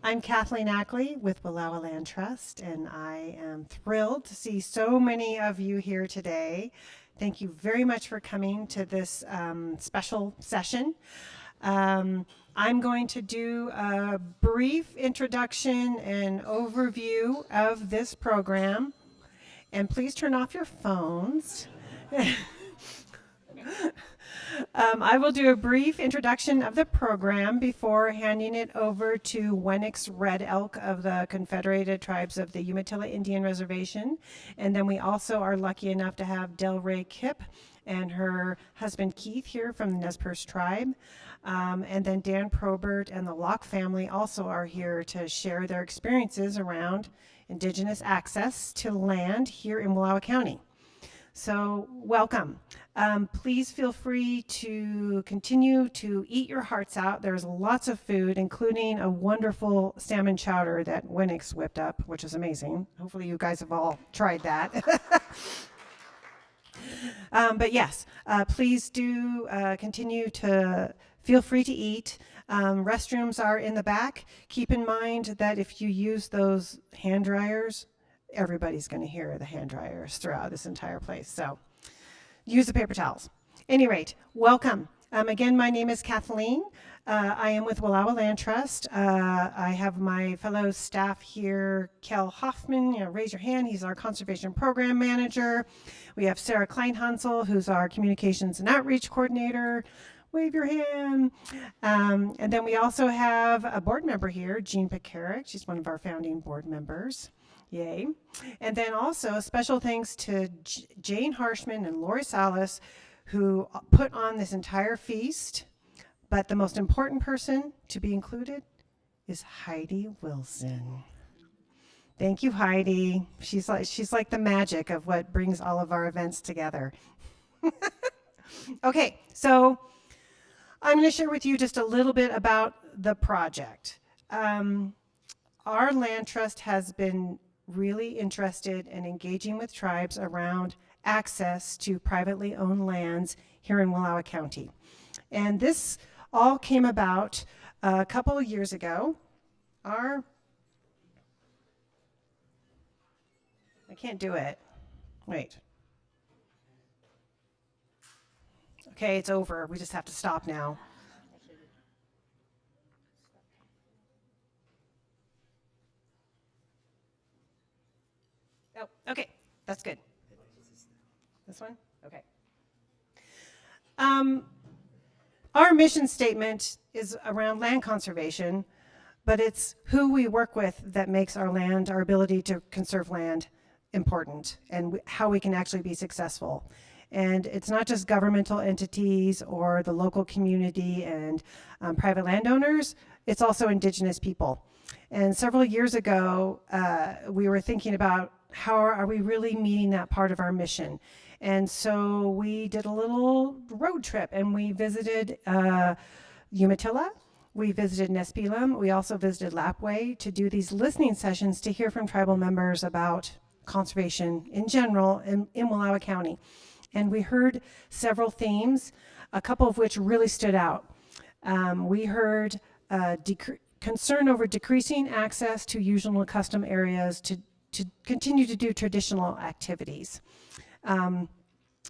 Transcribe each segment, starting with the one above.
I'm Kathleen Ackley with Wallowa Land Trust, and I am thrilled to see so many of you here today. Thank you very much for coming to this special session. I'm going to do a brief introduction and overview of this program, and please turn off your phones. I will do a brief introduction of the program before handing it over to Wenix Red Elk of the Confederated Tribes of the Umatilla Indian Reservation. And then we also are lucky enough to have Delray Kipp and her husband Keith here from the Nez Perce tribe. And then Dan Probert and the Locke family also are here to share their experiences around Indigenous access to land here in Wallowa County. So welcome. Please feel free to continue to eat your hearts out. There's lots of food, including a wonderful salmon chowder that Wenix whipped up, which is amazing. Hopefully you guys have all tried that. But yes, please do continue to feel free to eat. Restrooms are in the back. Keep in mind that if you use those hand dryers, everybody's going to hear the hand dryers throughout this entire place. So use the paper towels. Any rate, welcome. Again, my name is Kathleen. I am with Wallowa Land Trust. I have my fellow staff here, Kel Hoffman, raise your hand. He's our Conservation Program Manager. We have Sarah Kleinhansel, who's our Communications and Outreach Coordinator. Wave your hand. And then we also have a board member here, Jean Pekarik. She's one of our founding board members. Yay. And then also special thanks to Jane Harshman and Lori Salas, who put on this entire feast. But the most important person to be included is Heidi Wilson. Thank you, Heidi. She's like the magic of what brings all of our events together. Okay, so I'm going to share with you just a little bit about the project. Our land trust has been really interested in engaging with tribes around access to privately owned lands here in Wallowa County. And this all came about a couple of years ago. I can't do it. Wait. Okay, it's over. We just have to stop now. Oh, okay, that's good. This one? Okay. Our mission statement is around land conservation, but it's who we work with that makes our ability to conserve land important, and how we can actually be successful. And it's not just governmental entities or the local community and private landowners, it's also Indigenous people. And several years ago, we were thinking about how are we really meeting that part of our mission? And so we did a little road trip and we visited Umatilla, we visited Nespelem, we also visited Lapwai to do these listening sessions to hear from tribal members about conservation in general in Wallowa County. And we heard several themes, a couple of which really stood out. We heard concern over decreasing access to usual and custom areas to continue to do traditional activities. And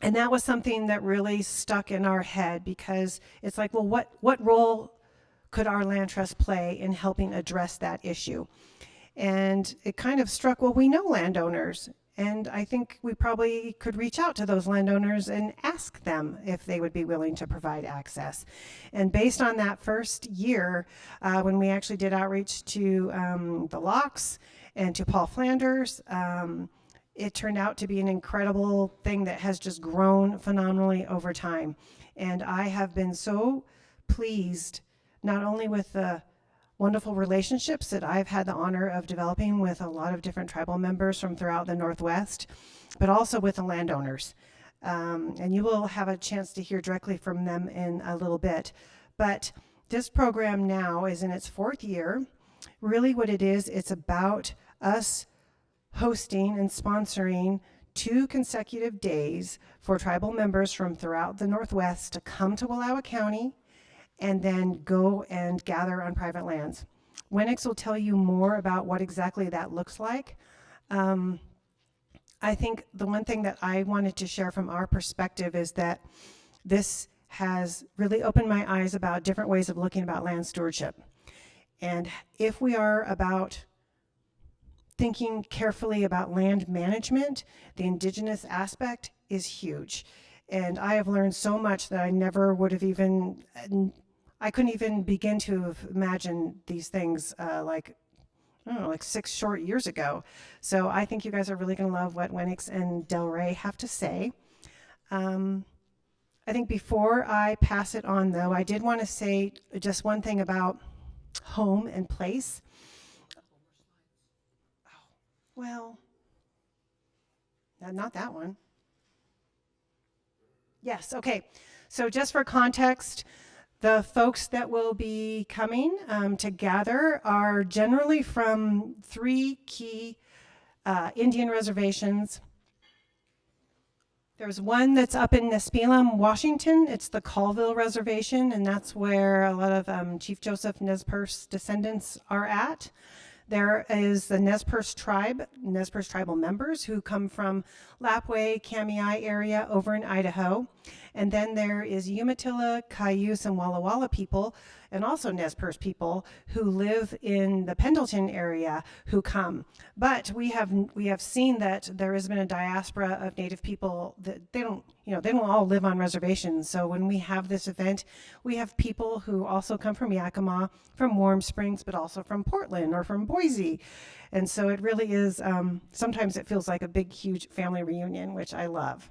that was something that really stuck in our head, because it's like, well, what role could our land trust play in helping address that issue? And it kind of struck, well, we know landowners, and I think we probably could reach out to those landowners and ask them if they would be willing to provide access. And based on that first year, when we actually did outreach to the Locks and to Paul Flanders, it turned out to be an incredible thing that has just grown phenomenally over time. And I have been so pleased, not only with the wonderful relationships that I've had the honor of developing with a lot of different tribal members from throughout the Northwest, but also with the landowners. And you will have a chance to hear directly from them in a little bit. But this program now is in its 4th year. Really what it is, it's about us hosting and sponsoring 2 consecutive days for tribal members from throughout the Northwest to come to Wallowa County and then go and gather on private lands. Wenix will tell you more about what exactly that looks like. I think the one thing that I wanted to share from our perspective is that this has really opened my eyes about different ways of looking about land stewardship. And if we are about thinking carefully about land management, the Indigenous aspect is huge. And I have learned so much that I never would have even, I couldn't even begin to imagine these things like 6 short years ago. So I think you guys are really going to love what Wenix and Del Rey have to say. I think before I pass it on, though, I did want to say just one thing about home and place. Well, not that one. Yes, okay. So just for context, the folks that will be coming to gather are generally from 3 key Indian reservations. There's one that's up in Nispelem, Washington. It's the Colville Reservation, and that's where a lot of Chief Joseph Nez Perce descendants are at. There is the Nez Perce tribe, Nez Perce tribal members who come from Lapwai, Kamiai area over in Idaho. And then there is Umatilla, Cayuse, and Wallowa people, and also Nez Perce people who live in the Pendleton area who come. But we have seen that there has been a diaspora of Native people that they don't all live on reservations. So when we have this event, we have people who also come from Yakima, from Warm Springs, but also from Portland or from Boise. And so it really is, sometimes it feels like a big, huge family reunion, which I love.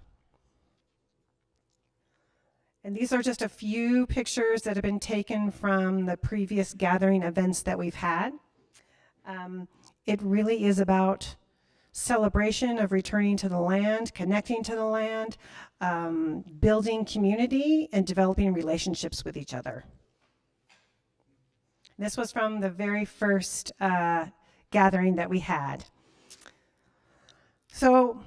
And these are just a few pictures that have been taken from the previous gathering events that we've had. It really is about celebration of returning to the land, connecting to the land, building community, and developing relationships with each other. This was from the very first gathering that we had. So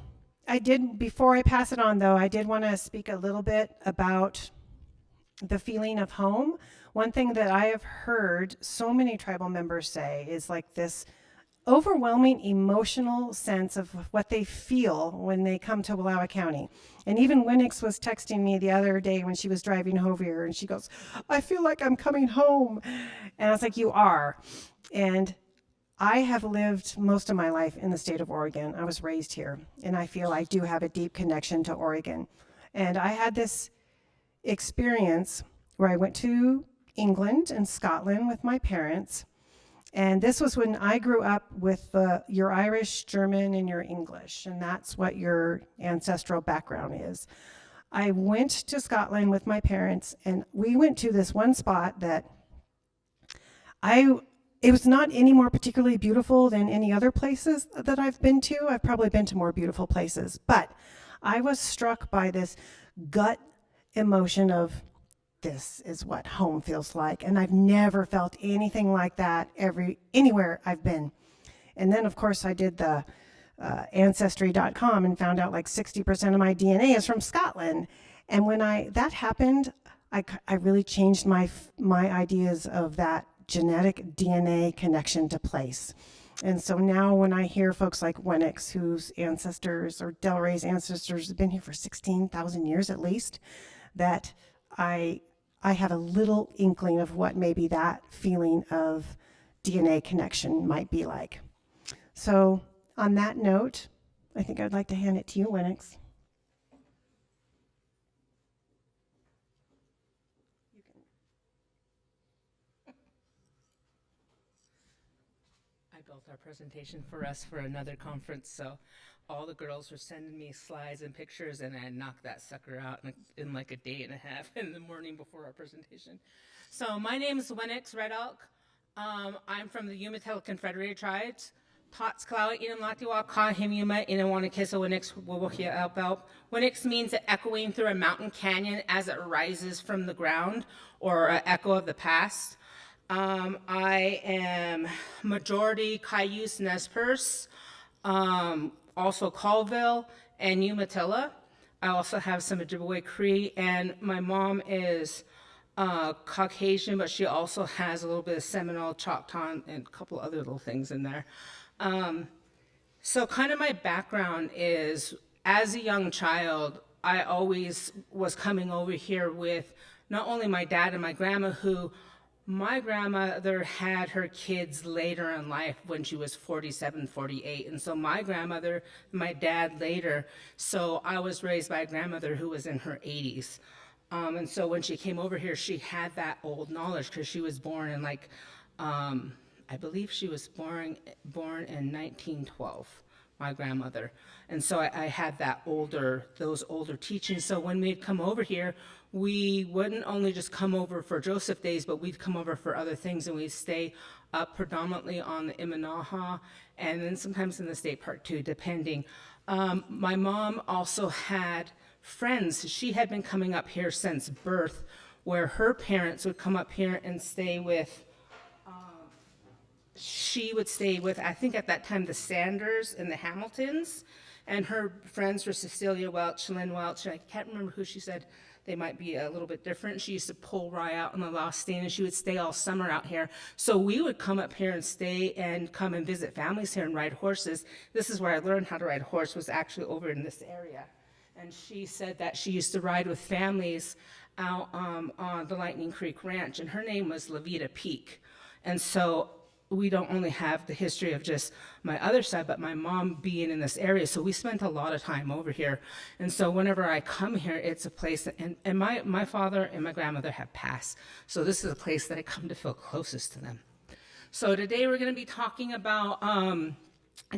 before I pass it on, though, I did want to speak a little bit about the feeling of home. One thing that I have heard so many tribal members say is like this overwhelming emotional sense of what they feel when they come to Wallowa County. And even Wenix was texting me the other day when she was driving over here, and she goes, "I feel like I'm coming home." And I was like, "You are." And I have lived most of my life in the state of Oregon. I was raised here, and I feel I do have a deep connection to Oregon. And I had this experience where I went to England and Scotland with my parents. And this was when I grew up with your Irish, German, and your English, and that's what your ancestral background is. I went to Scotland with my parents, and we went to this one spot that it was not any more particularly beautiful than any other places that I've been to. I've probably been to more beautiful places, but I was struck by this gut emotion of, this is what home feels like. And I've never felt anything like that anywhere I've been. And then, of course, I did the Ancestry.com and found out like 60% of my DNA is from Scotland. And when that happened, I really changed my ideas of that genetic DNA connection to place. And so now when I hear folks like Wenix, whose ancestors or Del Rey's ancestors have been here for 16,000 years at least, that I have a little inkling of what maybe that feeling of DNA connection might be like. So on that note, I think I'd like to hand it to you, Wenix. I built our presentation for us for another conference, so all the girls were sending me slides and pictures, and I knocked that sucker out in like a day and a half in the morning before our presentation. So my name is Wenix Red Elk. I'm from the Umatilla Confederated Tribes. Tatsklau Inam Latiwa Ka Himuma Inawanakisa Wenix Wawohia Alp. Wenix means echoing through a mountain canyon as it rises from the ground, or an echo of the past. I am majority Cayuse Nez Perce, also Colville and Umatilla. I also have some Ojibwe Cree, and my mom is Caucasian, but she also has a little bit of Seminole, Choctaw, and a couple other little things in there. So kind of my background is, as a young child, I always was coming over here with not only my dad and my grandma, who my grandmother had her kids later in life when she was 47, 48. And so my grandmother, my dad later. So I was raised by a grandmother who was in her 80s. And so when she came over here, she had that old knowledge because she was born in I believe she was born in 1912, my grandmother. And so I had those older teachings. So when we'd come over here, we wouldn't only just come over for Joseph days, but we'd come over for other things, and we'd stay up predominantly on the Imanaha, and then sometimes in the state park too, depending. My mom also had friends. She had been coming up here since birth, where her parents would come up here and stay with, she would stay with, I think at that time, the Sanders and the Hamiltons, and her friends were Cecilia Welch, Lynn Welch, I can't remember who she said. They might be a little bit different. She used to pull rye out in the Lost Stand, and she would stay all summer out here. So we would come up here and stay and come and visit families here and ride horses. This is where I learned how to ride a horse, was actually over in this area. And she said that she used to ride with families out on the Lightning Creek Ranch, and her name was Levita Peak. And so we don't only have the history of just my other side, but my mom being in this area. So we spent a lot of time over here. And so whenever I come here, it's a place that, and my father and my grandmother have passed. So this is a place that I come to feel closest to them. So today we're going to be talking about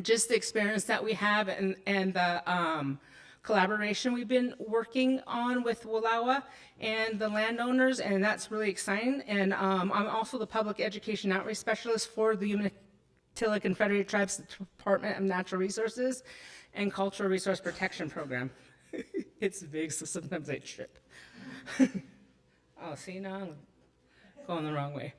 just the experience that we have and the collaboration we've been working on with Wallowa and the landowners, and that's really exciting. And I'm also the public education outreach specialist for the Umatilla Confederated Tribes Department of Natural Resources and Cultural Resource Protection Program. It's big, so sometimes I trip. Oh, see, now I'm going the wrong way.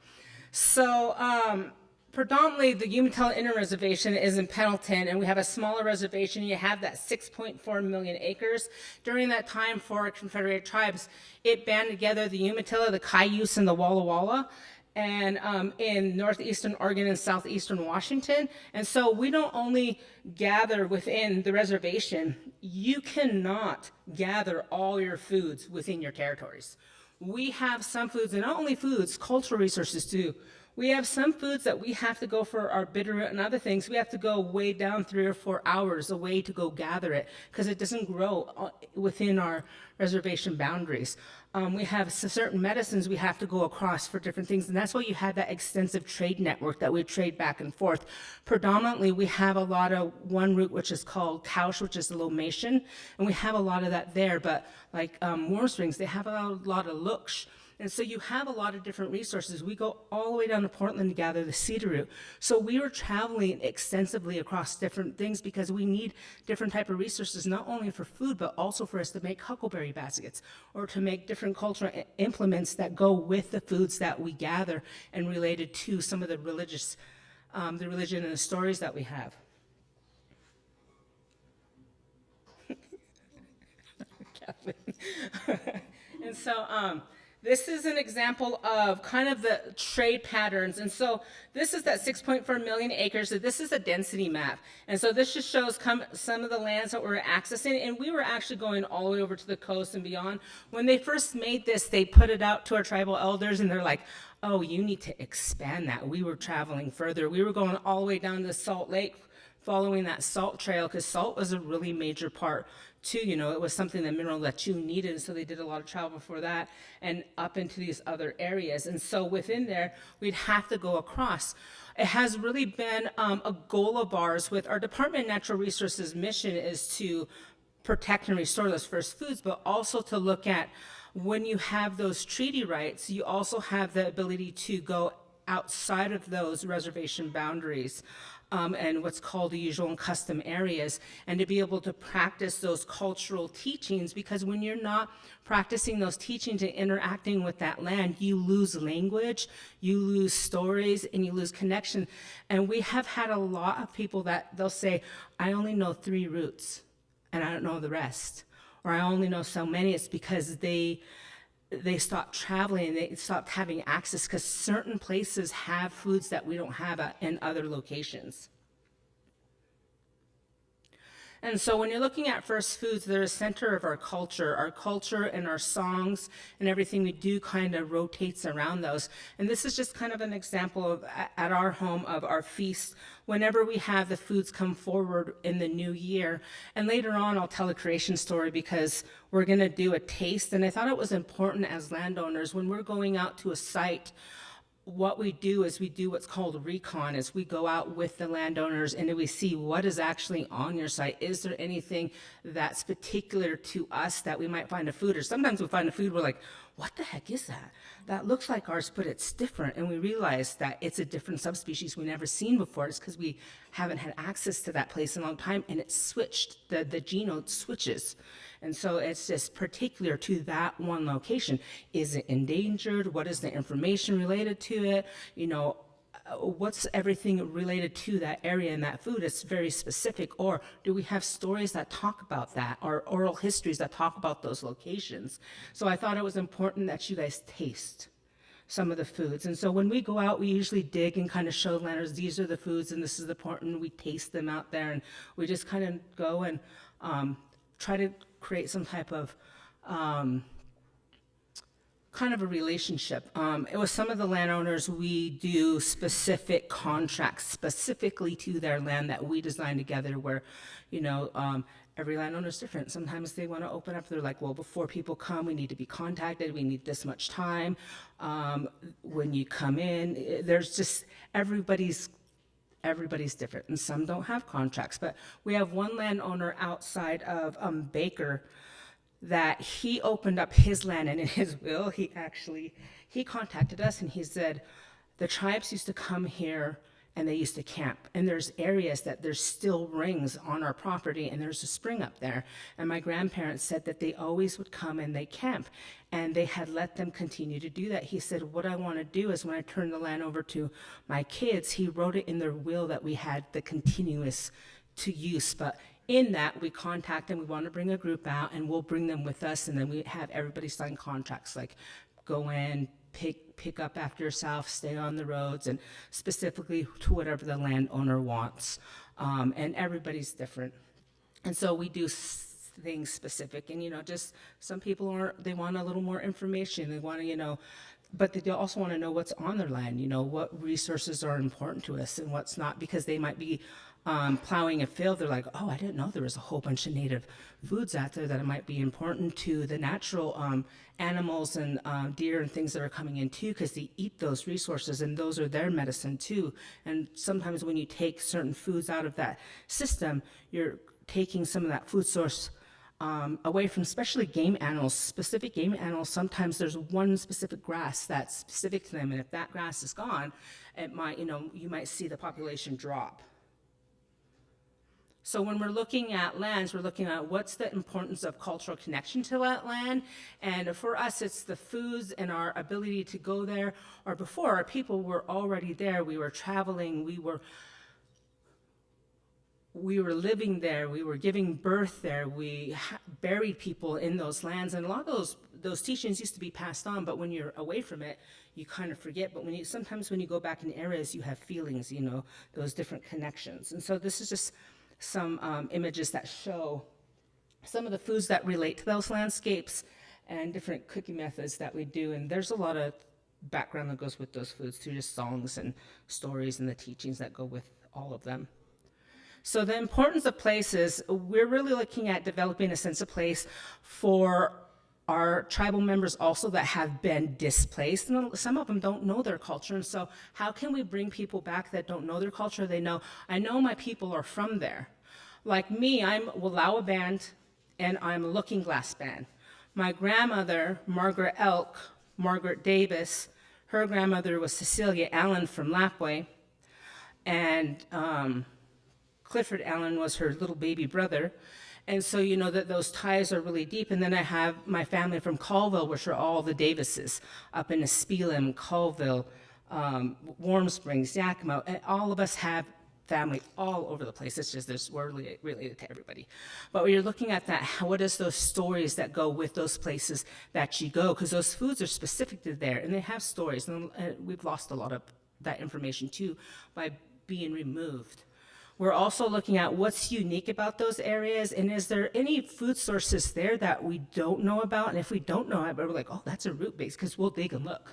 So, predominantly, the Umatilla Inner Reservation is in Pendleton, and we have a smaller reservation. You have that 6.4 million acres. During that time for Confederate tribes, it band together the Umatilla, the Cayuse, and the Wallowa, and in northeastern Oregon and southeastern Washington. And so we don't only gather within the reservation, you cannot gather all your foods within your territories. We have some foods, and not only foods, cultural resources too. We have some foods that we have to go for our bitterroot and other things. We have to go way down 3 or 4 hours away to go gather it because it doesn't grow within our reservation boundaries. We have certain medicines we have to go across for different things, and that's why you had that extensive trade network that we trade back and forth. Predominantly, we have a lot of one root, which is called couch, which is the lomation, and we have a lot of that there, but like Warm Springs, they have a lot of looks. And so you have a lot of different resources. We go all the way down to Portland to gather the cedar root. So we were traveling extensively across different things because we need different type of resources, not only for food, but also for us to make huckleberry baskets or to make different cultural implements that go with the foods that we gather and related to some of the religious, the religion and the stories that we have. And so, this is an example of kind of the trade patterns. And so this is that 6.4 million acres. So this is a density map. And so this just shows some of the lands that we're accessing. And we were actually going all the way over to the coast and beyond. When they first made this, they put it out to our tribal elders, and they're like, oh, you need to expand that. We were traveling further. We were going all the way down to Salt Lake, following that salt trail, because salt was a really major part too. You know, it was something, the mineral that you needed, and so they did a lot of travel before that and up into these other areas. And so within there, we'd have to go across. It has really been a goal of ours with our Department of Natural Resources mission is to protect and restore those first foods, but also to look at when you have those treaty rights, you also have the ability to go outside of those reservation boundaries. And what's called the usual and custom areas, and to be able to practice those cultural teachings, because when you're not practicing those teachings and interacting with that land, you lose language, you lose stories, and you lose connection. And we have had a lot of people that they'll say, I only know 3 roots, and I don't know the rest, or I only know so many. It's because they they stopped traveling, they stopped having access because certain places have foods that we don't have in other locations. And so when you're looking at first foods, they're a center of our culture and our songs and everything we do kind of rotates around those. And this is just kind of an example of, at our home, of our feast, whenever we have the foods come forward in the new year. And later on, I'll tell a creation story because we're gonna do a taste. And I thought it was important as landowners, when we're going out to a site, what we do is we do what's called recon, is we go out with the landowners and we see what is actually on your site. Is there anything that's particular to us that we might find a food? Or sometimes we find a food, we're like, what the heck is that? That looks like ours, but it's different. And we realize that it's a different subspecies we've never seen before. It's because we haven't had access to that place in a long time, and it switched, the genome switches. And so it's just particular to that one location. Is it endangered? What is the information related to it? You know, what's everything related to that area and that food? It's very specific. Or do we have stories that talk about that, or oral histories that talk about those locations? So I thought it was important that you guys taste some of the foods. And so when we go out, we usually dig and kind of show landowners, these are the foods and this is important. We taste them out there, and we just kind of go and try to create some type of kind of a relationship. It was some of the landowners, we do specific contracts specifically to their land that we design together, where, you know, every landowner is different. Sometimes they want to open up, they're like, well, before people come, we need to be contacted, we need this much time. When you come in, there's just, everybody's different, and some don't have contracts. But we have one landowner outside of Baker that he opened up his land, and in his will, he contacted us and he said, the tribes used to come here and they used to camp. And there's areas that there's still rings on our property, and there's a spring up there. And my grandparents said that they always would come and they camp, and they had let them continue to do that. He said, what I want to do is when I turn the land over to my kids, he wrote it in their will that we had the continuous to use. But in that, we contact them, we want to bring a group out, and we'll bring them with us, and then we have everybody sign contracts, like go in, pick up after yourself, stay on the roads, and specifically to whatever the landowner wants. And everybody's different. And so we do things specific, and, you know, just some people they want a little more information. They want to, you know, but they also want to know what's on their land, you know, what resources are important to us and what's not, because they might be plowing a field. They're like, oh, I didn't know there was a whole bunch of native foods out there that might be important to the natural animals and deer and things that are coming in too, because they eat those resources, and those are their medicine too. And sometimes when you take certain foods out of that system, you're taking some of that food source away from, especially game animals, specific game animals. Sometimes there's one specific grass that's specific to them, and if that grass is gone, it might, you know, you might see the population drop. So when we're looking at lands, we're looking at what's the importance of cultural connection to that land. And for us, it's the foods and our ability to go there. Or before, our people were already there. We were traveling. We were living there. We were giving birth there. We buried people in those lands. And a lot of those teachings used to be passed on. But when you're away from it, you kind of forget. But sometimes when you go back in areas, you have feelings, you know, those different connections. And so this is just some images that show some of the foods that relate to those landscapes and different cooking methods that we do. And there's a lot of background that goes with those foods too, just songs and stories and the teachings that go with all of them. So the importance of places, we're really looking at developing a sense of place for our tribal members also that have been displaced, and some of them don't know their culture. And so how can we bring people back that don't know their culture? They know, I know my people are from there. Like me, I'm Wallowa band, and I'm Looking Glass band. My grandmother, Margaret Davis, her grandmother was Cecilia Allen from Lapway, and Clifford Allen was her little baby brother. And so you know that those ties are really deep. And then I have my family from Colville, which are all the Davises, up in Espelum, Colville, Warm Springs, Yakima. And all of us have family all over the place. It's just we're related to everybody. But when you're looking at that, what is those stories that go with those places that you go? Because those foods are specific to there, and they have stories. And we've lost a lot of that information too by being removed. We're also looking at what's unique about those areas, and is there any food sources there that we don't know about? And if we don't know it, but we're like, oh, that's a root base, because we'll dig and look.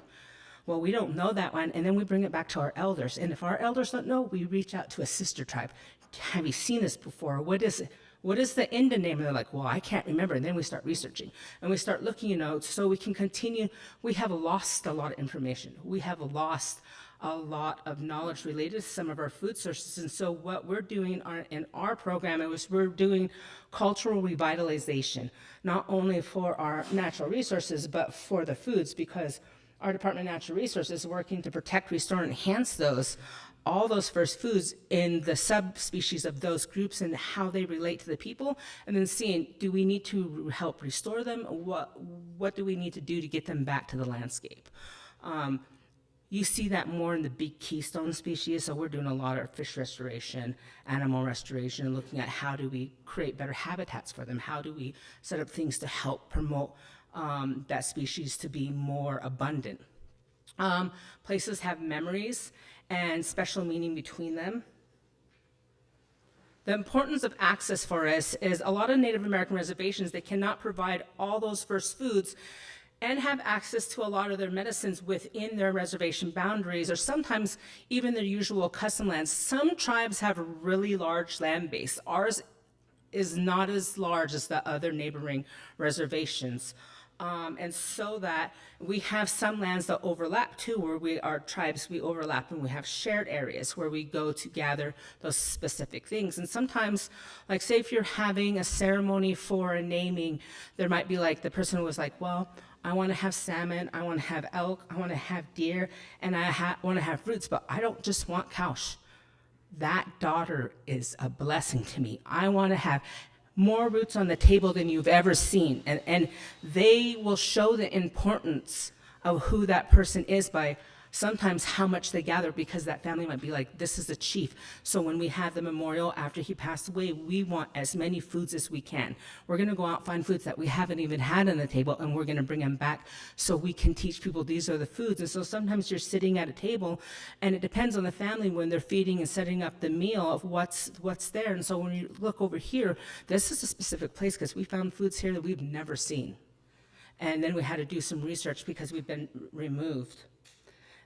Well, we don't know that one, and then we bring it back to our elders. And if our elders don't know, we reach out to a sister tribe. Have you seen this before? What is it? What is the Indian name? And they're like, well, I can't remember. And then we start researching, and we start looking, so we can continue. We have lost a lot of information. We have lost a lot of knowledge related to some of our food sources. And so what we're doing in our program is we're doing cultural revitalization, not only for our natural resources, but for the foods, because our Department of Natural Resources is working to protect, restore, and enhance all those first foods in the subspecies of those groups and how they relate to the people, and then seeing, do we need to help restore them? What do we need to do to get them back to the landscape? You see that more in the big keystone species, so we're doing a lot of fish restoration, animal restoration, looking at how do we create better habitats for them, how do we set up things to help promote that species to be more abundant. Places have memories and special meaning between them. The importance of access for us is a lot of Native American reservations, they cannot provide all those first foods and have access to a lot of their medicines within their reservation boundaries, or sometimes even their usual custom lands. Some tribes have a really large land base. Ours is not as large as the other neighboring reservations. And so that we have some lands that overlap too, where we overlap, and we have shared areas where we go to gather those specific things. And sometimes, like say if you're having a ceremony for a naming, there might be like the person who was like, well, I want to have salmon, I want to have elk, I want to have deer, and I want to have roots, but I don't just want couch. That daughter is a blessing to me. I want to have more roots on the table than you've ever seen. And they will show the importance of who that person is by sometimes how much they gather, because that family might be like, this is a chief. So when we have the memorial after he passed away, we want as many foods as we can. We're going to go out and find foods that we haven't even had on the table, and we're going to bring them back so we can teach people these are the foods. And so sometimes you're sitting at a table, and it depends on the family when they're feeding and setting up the meal of what's there. And so when you look over here, this is a specific place because we found foods here that we've never seen. And then we had to do some research because we've been removed.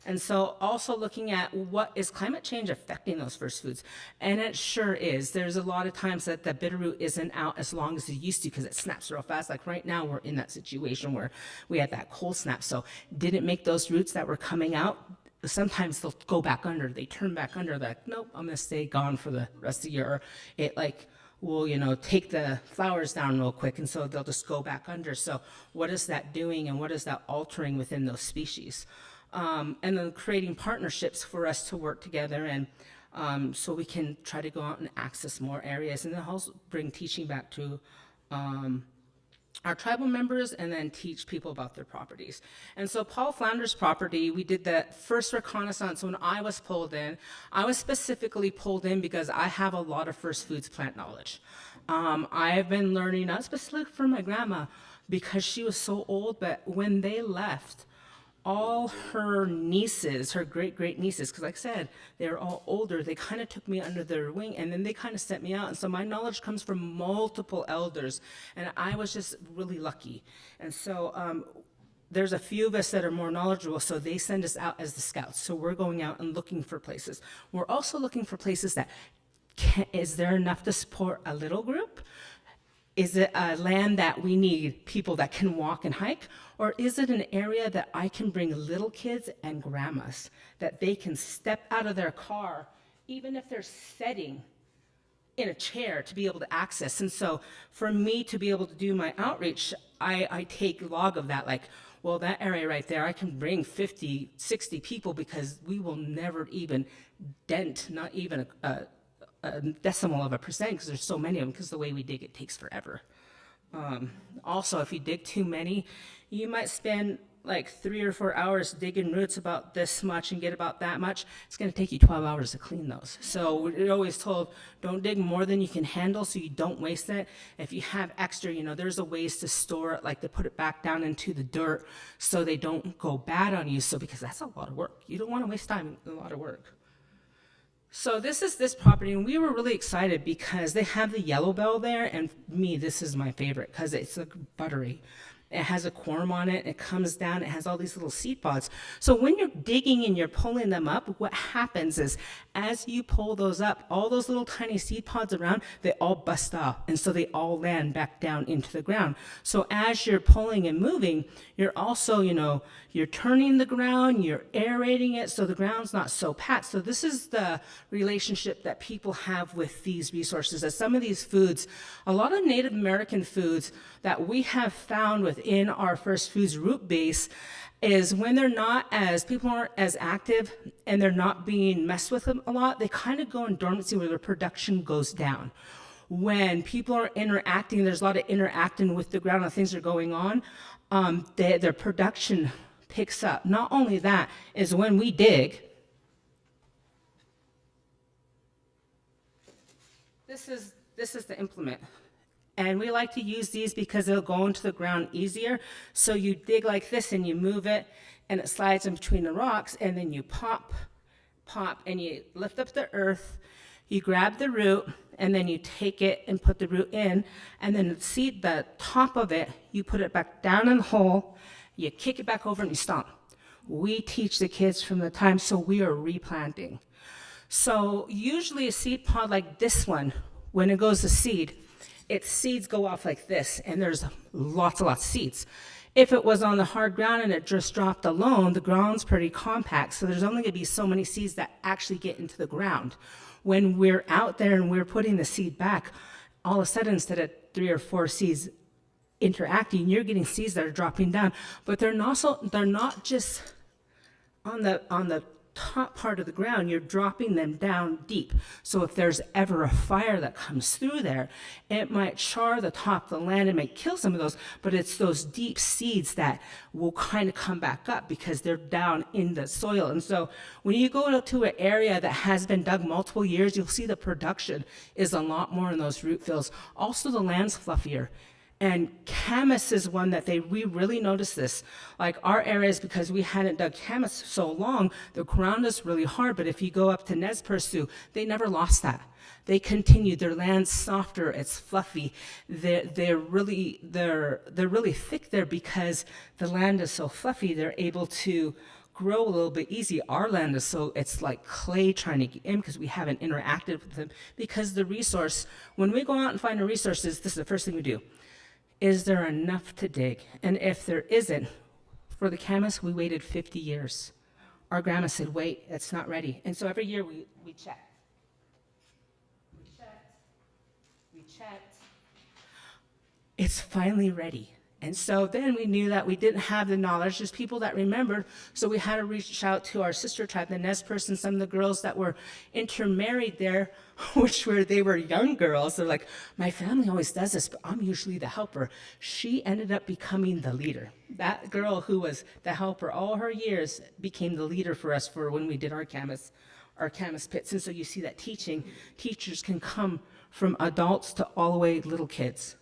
And so also looking at what is climate change affecting those first foods. And it sure is. There's a lot of times that the bitterroot isn't out as long as it used to because it snaps real fast. Like right now we're in that situation where we had that cold snap. So didn't make those roots that were coming out. Sometimes they'll go back under. They turn back under. They're like, nope, I'm going to stay gone for the rest of the year. Or it like will, take the flowers down real quick. And so they'll just go back under. So what is that doing, and what is that altering within those species? And then creating partnerships for us to work together, and so we can try to go out and access more areas, and then also bring teaching back to our tribal members, and then teach people about their properties. And so Paul Flounder's property, we did the first reconnaissance when I was pulled in. I was specifically pulled in because I have a lot of first foods plant knowledge. I have been learning, not specifically from my grandma, because she was so old, but when they left, all her nieces, her great nieces, because like I said, they're all older, they kind of took me under their wing, and then they kind of sent me out. And so my knowledge comes from multiple elders, and I was just really lucky. And so there's a few of us that are more knowledgeable, so they send us out as the scouts. So we're going out and looking for places. We're also looking for places that, is there enough to support a little group? Is it a land that we need people that can walk and hike? Or is it an area that I can bring little kids and grandmas, that they can step out of their car, even if they're sitting in a chair, to be able to access? And so for me to be able to do my outreach, I take log of that, like, well, that area right there, I can bring 50, 60 people, because we will never even dent, not even a decimal of a percent, because there's so many of them, because the way we dig it takes forever. Also, if you dig too many, you might spend like 3 or 4 hours digging roots about this much and get about that much, it's going to take you 12 hours to clean those. So we're always told, don't dig more than you can handle so you don't waste it. If you have extra, there's a ways to store it, like to put it back down into the dirt so they don't go bad on you. So because that's a lot of work. You don't want to waste time, a lot of work. So this is this property, and we were really excited because they have the yellow bell there, and me, this is my favorite because it's like buttery. It has a quorum on it, it comes down, it has all these little seed pods. So when you're digging and you're pulling them up, what happens is as you pull those up, all those little tiny seed pods around, they all bust off, and so they all land back down into the ground. So as you're pulling and moving, you're also, you're turning the ground, you're aerating it so the ground's not so packed. So this is the relationship that people have with these resources. As some of these foods, a lot of Native American foods that we have found within our First Foods root base is when people aren't as active and they're not being messed with them a lot, they kind of go in dormancy where their production goes down. When people are interacting, there's a lot of interacting with the ground and things are going on, their production picks up. Not only that, is when we dig, this is the implement. And we like to use these because they'll go into the ground easier. So you dig like this and you move it and it slides in between the rocks, and then you pop, and you lift up the earth, you grab the root, and then you take it and put the root in, and then the top of it, you put it back down in the hole, you kick it back over and you stomp. We teach the kids from the time, so we are replanting. So usually a seed pod like this one, when it goes to seed, its seeds go off like this, and there's lots of seeds. If it was on the hard ground and it just dropped alone, the ground's pretty compact, so there's only going to be so many seeds that actually get into the ground. When we're out there and we're putting the seed back, all of a sudden, instead of 3 or 4 seeds interacting, you're getting seeds that are dropping down, but they're not just on the top part of the ground, you're dropping them down deep. So if there's ever a fire that comes through there, it might char the top of the land and might kill some of those, but it's those deep seeds that will kind of come back up because they're down in the soil. And so when you go to an area that has been dug multiple years, you'll see the production is a lot more in those root fills. Also, the land's fluffier. And camas is one that we really noticed this. Like our areas, because we hadn't dug camas so long, the ground is really hard. But if you go up to Nez Perce, they never lost that. They continued. Their land's softer. It's fluffy. They're really thick there because the land is so fluffy. They're able to grow a little bit easy. Our land is it's like clay trying to get in because we haven't interacted with them. Because the resource, when we go out and find the resources, this is the first thing we do. Is there enough to dig? And if there isn't, for the camas, we waited 50 years. Our grandma said, wait, it's not ready. And so every year we checked. We checked. It's finally ready. And so then we knew that we didn't have the knowledge, just people that remembered. So we had to reach out to our sister tribe, the Nez Perce, and some of the girls that were intermarried there, they were young girls. They're like, my family always does this, but I'm usually the helper. She ended up becoming the leader. That girl who was the helper all her years became the leader for us for when we did our camas pits. And so you see that teachers can come from adults to all the way little kids.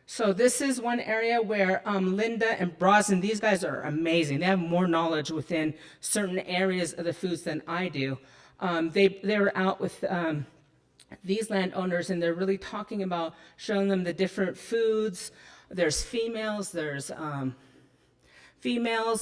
So this is one area where Linda and Brosnan, these guys are amazing. They have more knowledge within certain areas of the foods than I do. They were out with these landowners, and they're really talking about showing them the different foods. There's females,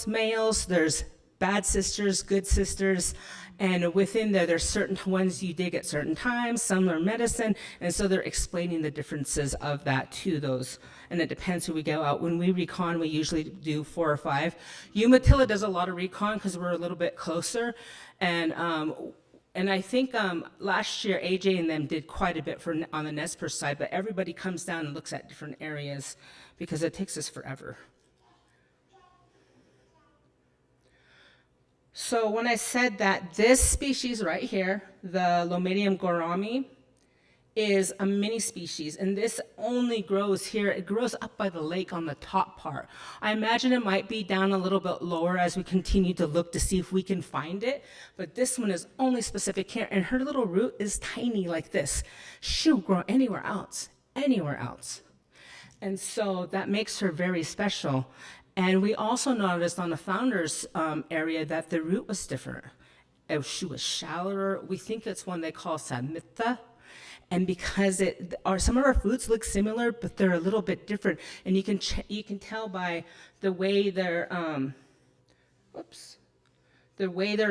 males, there's bad sisters, good sisters, and within there's certain ones you dig at certain times, some are medicine, and so they're explaining the differences of that to those, and it depends who we go out. When we recon, we usually do 4 or 5. Umatilla does a lot of recon because we're a little bit closer, and I think last year AJ and them did quite a bit on the Nez Perce side, but everybody comes down and looks at different areas because it takes us forever. So when I said that this species right here, the Lomedium gorami, is a mini species, and this only grows here. It grows up by the lake on the top part. I imagine it might be down a little bit lower as we continue to look to see if we can find it, but this one is only specific here, and her little root is tiny like this. She won't grow anywhere else, anywhere else. And so that makes her very special. And we also noticed on the founder's area that the root was different. She was shallower. We think it's one they call samita. And because some of our foods look similar, but they're a little bit different, and you can tell by the way their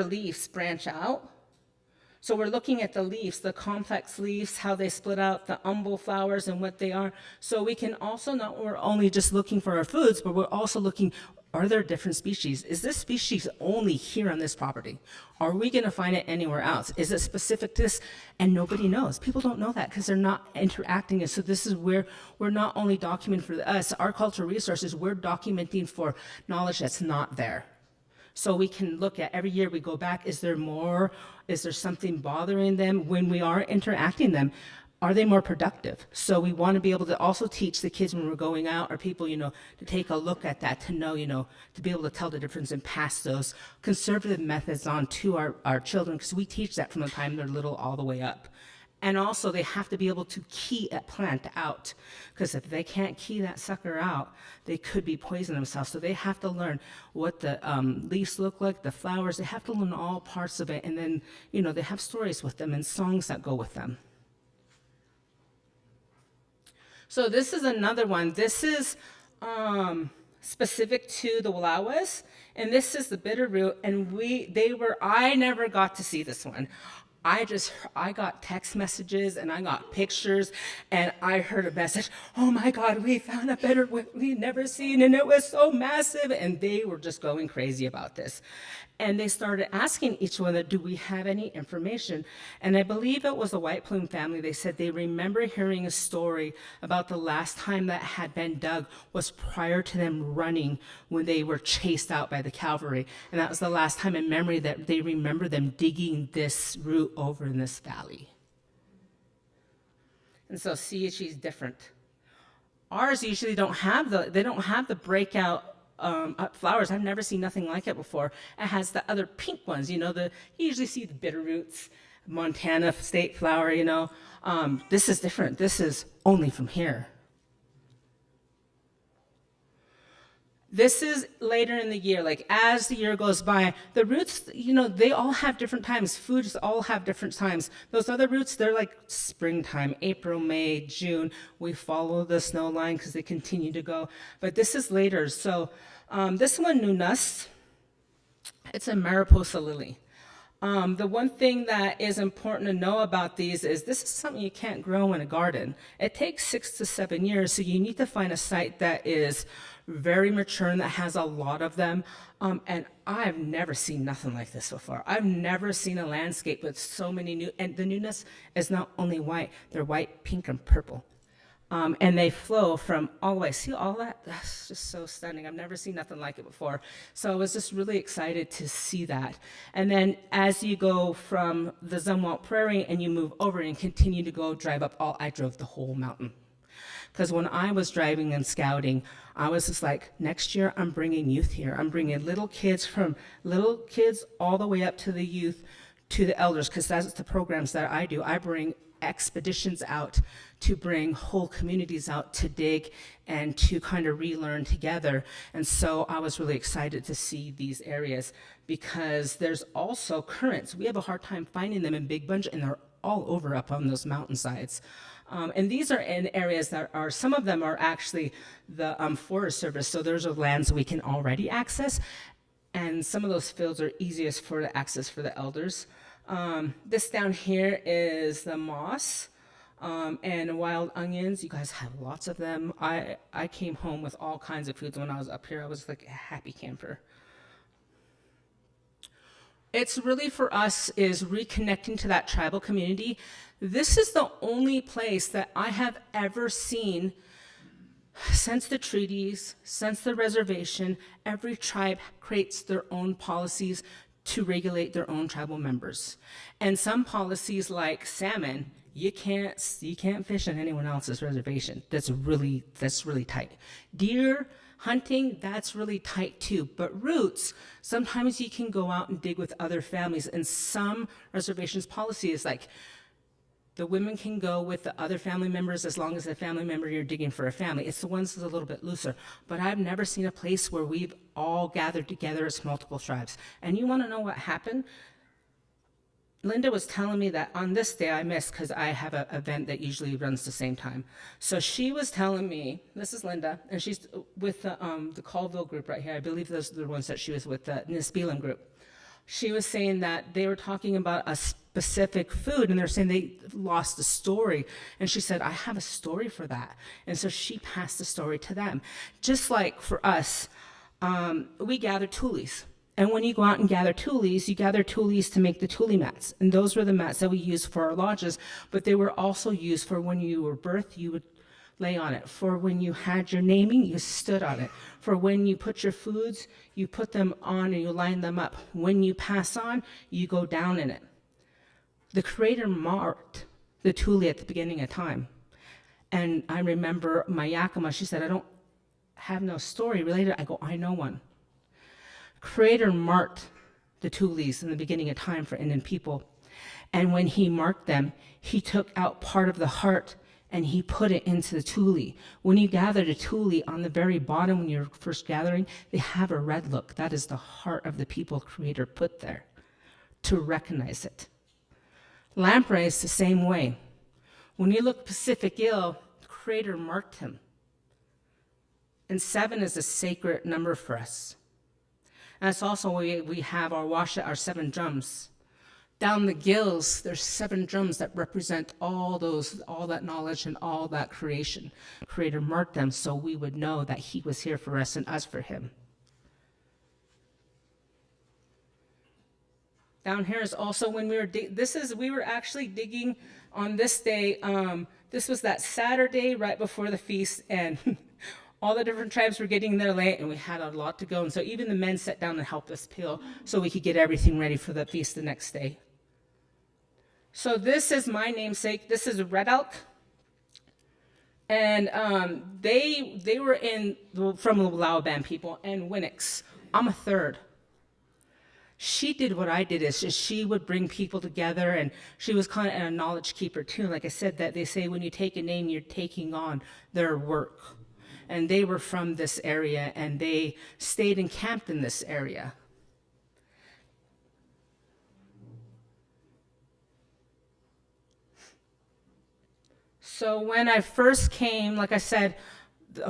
leaves branch out. So we're looking at the leaves, the complex leaves, how they split out, the umbel flowers, and what they are. So we can also we're only just looking for our foods, but we're also looking. Are there different species? Is this species only here on this property? Are we going to find it anywhere else? Is it specific to this? And nobody knows. People don't know that because they're not interacting. And so this is where we're not only documenting for us, our cultural resources, we're documenting for knowledge that's not there. So we can look at every year we go back, is there more? Is there something bothering them? When we are interacting them, are they more productive? So we want to be able to also teach the kids when we're going out, or people, to take a look at that, to know, to be able to tell the difference and pass those conservative methods on to our children, because we teach that from the time they're little all the way up. And also they have to be able to key a plant out, because if they can't key that sucker out, they could be poisoning themselves. So they have to learn what the leaves look like, the flowers. They have to learn all parts of it. And then, they have stories with them and songs that go with them. So this is another one. This is specific to the Wallowas, and this is the bitter root. And I never got to see this one. I got text messages and I got pictures, and I heard a message, oh my God, we found a bitter root we'd never seen, and it was so massive. And they were just going crazy about this. And they started asking each one, do we have any information? And I believe it was the White Plume family. They said they remember hearing a story about the last time that had been dug was prior to them running, when they were chased out by the cavalry. And that was the last time in memory that they remember them digging this root over in this valley. And so see, she's different. Ours usually don't have the breakout flowers. I've never seen nothing like it before. It has the other pink ones, you usually see the bitter roots, Montana state flower, This is different. This is only from here. This is later in the year, like as the year goes by, the roots, they all have different times. Foods all have different times. Those other roots, they're like springtime, April, May, June. We follow the snow line because they continue to go. But this is later. So this one, Nunas, it's a Mariposa lily. The one thing that is important to know about these is this is something you can't grow in a garden. It takes 6 to 7 years, so you need to find a site that is very mature and that has a lot of them. And I've never seen nothing like this before. I've never seen a landscape with so many and the newness is not only white, they're white, pink, and purple. And they flow from all the way. See all that? That's just so stunning. I've never seen nothing like it before. So I was just really excited to see that. And then as you go from the Zumwalt Prairie and you move over and continue to go drive up, I drove the whole mountain. Because when I was driving and scouting, I was just like, next year I'm bringing youth here. I'm bringing little kids all the way up to the youth, to the elders, because that's the programs that I do. I bring expeditions out to bring whole communities out to dig and to kind of relearn together. And so I was really excited to see these areas, because there's also currents. We have a hard time finding them in big bunch, and they're all over up on those mountainsides. And these are in areas that are, some of them are actually the Forest Service, so those are lands we can already access, and some of those fields are easiest for the access for the elders. This down here is the moss and wild onions. You guys have lots of them. I came home with all kinds of foods when I was up here. I was like a happy camper. It's really for us is reconnecting to that tribal community. This is the only place that I have ever seen since the treaties, since the reservation, every tribe creates their own policies to regulate their own tribal members. And some policies like salmon, you can't fish on anyone else's reservation. That's really tight. Deer hunting, that's really tight too. But roots, sometimes you can go out and dig with other families. And some reservations policy is like, the women can go with the other family members as long as the family member you're digging for a family. It's the ones that's a little bit looser. But I've never seen a place where we've all gathered together as multiple tribes. And you want to know what happened? Linda was telling me that on this day I missed because I have an event that usually runs the same time. So she was telling me, this is Linda, and she's with the Colville group right here. I believe those are the ones that she was with, the Nisbelan group. She was saying that they were talking about a specific food, and they're saying they lost the story. And she said, I have a story for that. And so she passed the story to them. Just like for us, we gather tules. And when you go out and gather tules, you gather tules to make the tule mats. And those were the mats that we used for our lodges, but they were also used for when you were birthed, you would lay on it. For when you had your naming, you stood on it. For when you put your foods, you put them on and you line them up. When you pass on, you go down in it. The Creator marked the tule at the beginning of time. And I remember my Yakima, she said, I don't have no story related. I go, I know one. Creator marked the tules in the beginning of time for Indian people. And when he marked them, he took out part of the heart and he put it into the tule. When you gather the tule, on the very bottom, when you're first gathering, they have a red look. That is the heart of the people Creator put there to recognize it. Lamprey is the same way. When you look Pacific Ill, Creator marked him. And 7 is a sacred number for us. And that's also why we have our 7 drums. Down the gills, there's 7 drums that represent all that knowledge and all that creation. Creator marked them so we would know that he was here for us and us for him. Down here is also when we were actually digging on this day. This was that Saturday right before the feast, and all the different tribes were getting there late, and we had a lot to go. And so even the men sat down and helped us peel so we could get everything ready for the feast the next day. So this is my namesake. This is a Red Elk. And they were from the Wallowa band people, and Wenix. I'm a third. She did what I did, is she would bring people together, and she was kind of a knowledge keeper too. Like I said, that they say when you take a name, you're taking on their work. And they were from this area, and they stayed and camped in this area. So when I first came, like I said,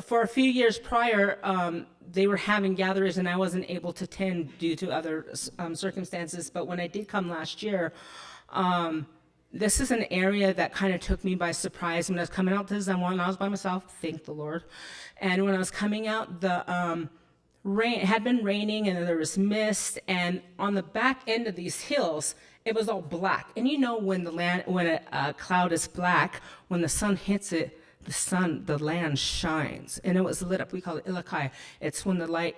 for a few years prior, they were having gatherings, and I wasn't able to attend due to other circumstances. But when I did come last year, this is an area that kind of took me by surprise. When I was coming out to Zamwan, I was by myself, thank the Lord. And when I was coming out, the rain it had been raining, and there was mist. And on the back end of these hills, it was all black. And you know when a cloud is black, when the sun hits it, the land shines. And it was lit up. We call it Ilakai. It's when the light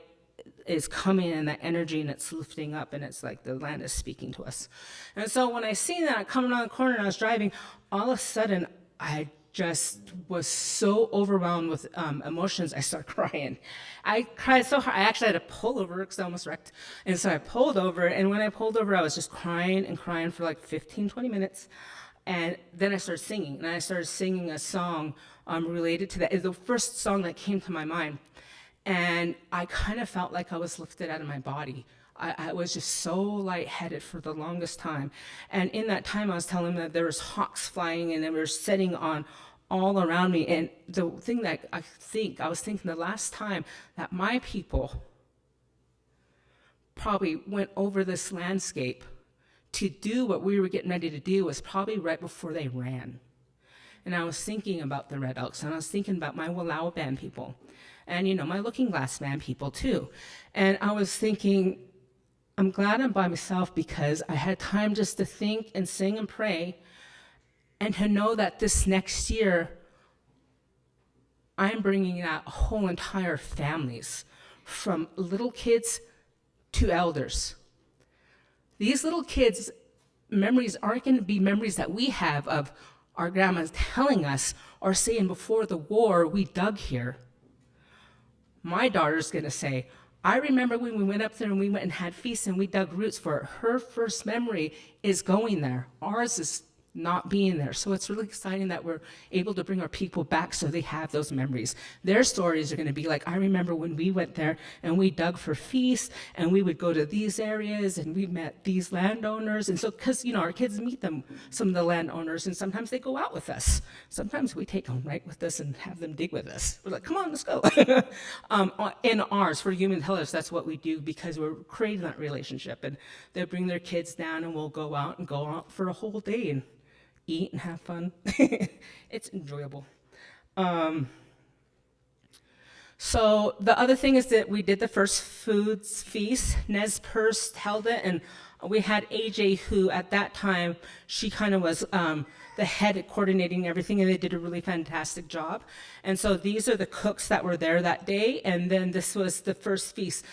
is coming in, that energy, and it's lifting up, and it's like the land is speaking to us. And so when I seen that coming around the corner and I was driving, all of a sudden I just was so overwhelmed with emotions, I started crying. I cried so hard, I actually had to pull over because I almost wrecked. And so I pulled over, and when I pulled over, I was just crying and crying for like 15, 20 minutes. And then I started singing, and I started singing a song related to that. It's the first song that came to my mind. And I kind of felt like I was lifted out of my body. I was just so lightheaded for the longest time. And in that time, I was telling them that there was hawks flying, and they were setting on all around me. And the thing that I was thinking the last time that my people probably went over this landscape to do what we were getting ready to do was probably right before they ran. And I was thinking about the Red Elks, and I was thinking about my Wallowa band people, and my Looking Glass band people too. And I was thinking, I'm glad I'm by myself because I had time just to think and sing and pray, and to know that this next year, I'm bringing out whole entire families, from little kids to elders. These little kids' memories aren't going to be memories that we have of our grandmas telling us or saying before the war, we dug here. My daughter's going to say, I remember when we went up there and we went and had feasts and we dug roots for it. Her first memory is going there. Ours is not being there. So it's really exciting that we're able to bring our people back so they have those memories. Their stories are going to be like, I remember when we went there and we dug for feasts and we would go to these areas and we met these landowners. And so, because, our kids meet them, some of the landowners, and sometimes they go out with us. Sometimes we take them right with us and have them dig with us. We're like, come on, let's go. In ours, for Human Tellers, that's what we do because we're creating that relationship. And they bring their kids down and we'll go out for a whole day and eat and have fun. It's enjoyable. So the other thing is that we did the first foods feast. Nez Perce held it, and we had AJ, who at that time, she kind of was the head at coordinating everything, and they did a really fantastic job. And so these are the cooks that were there that day, and then this was the first feast.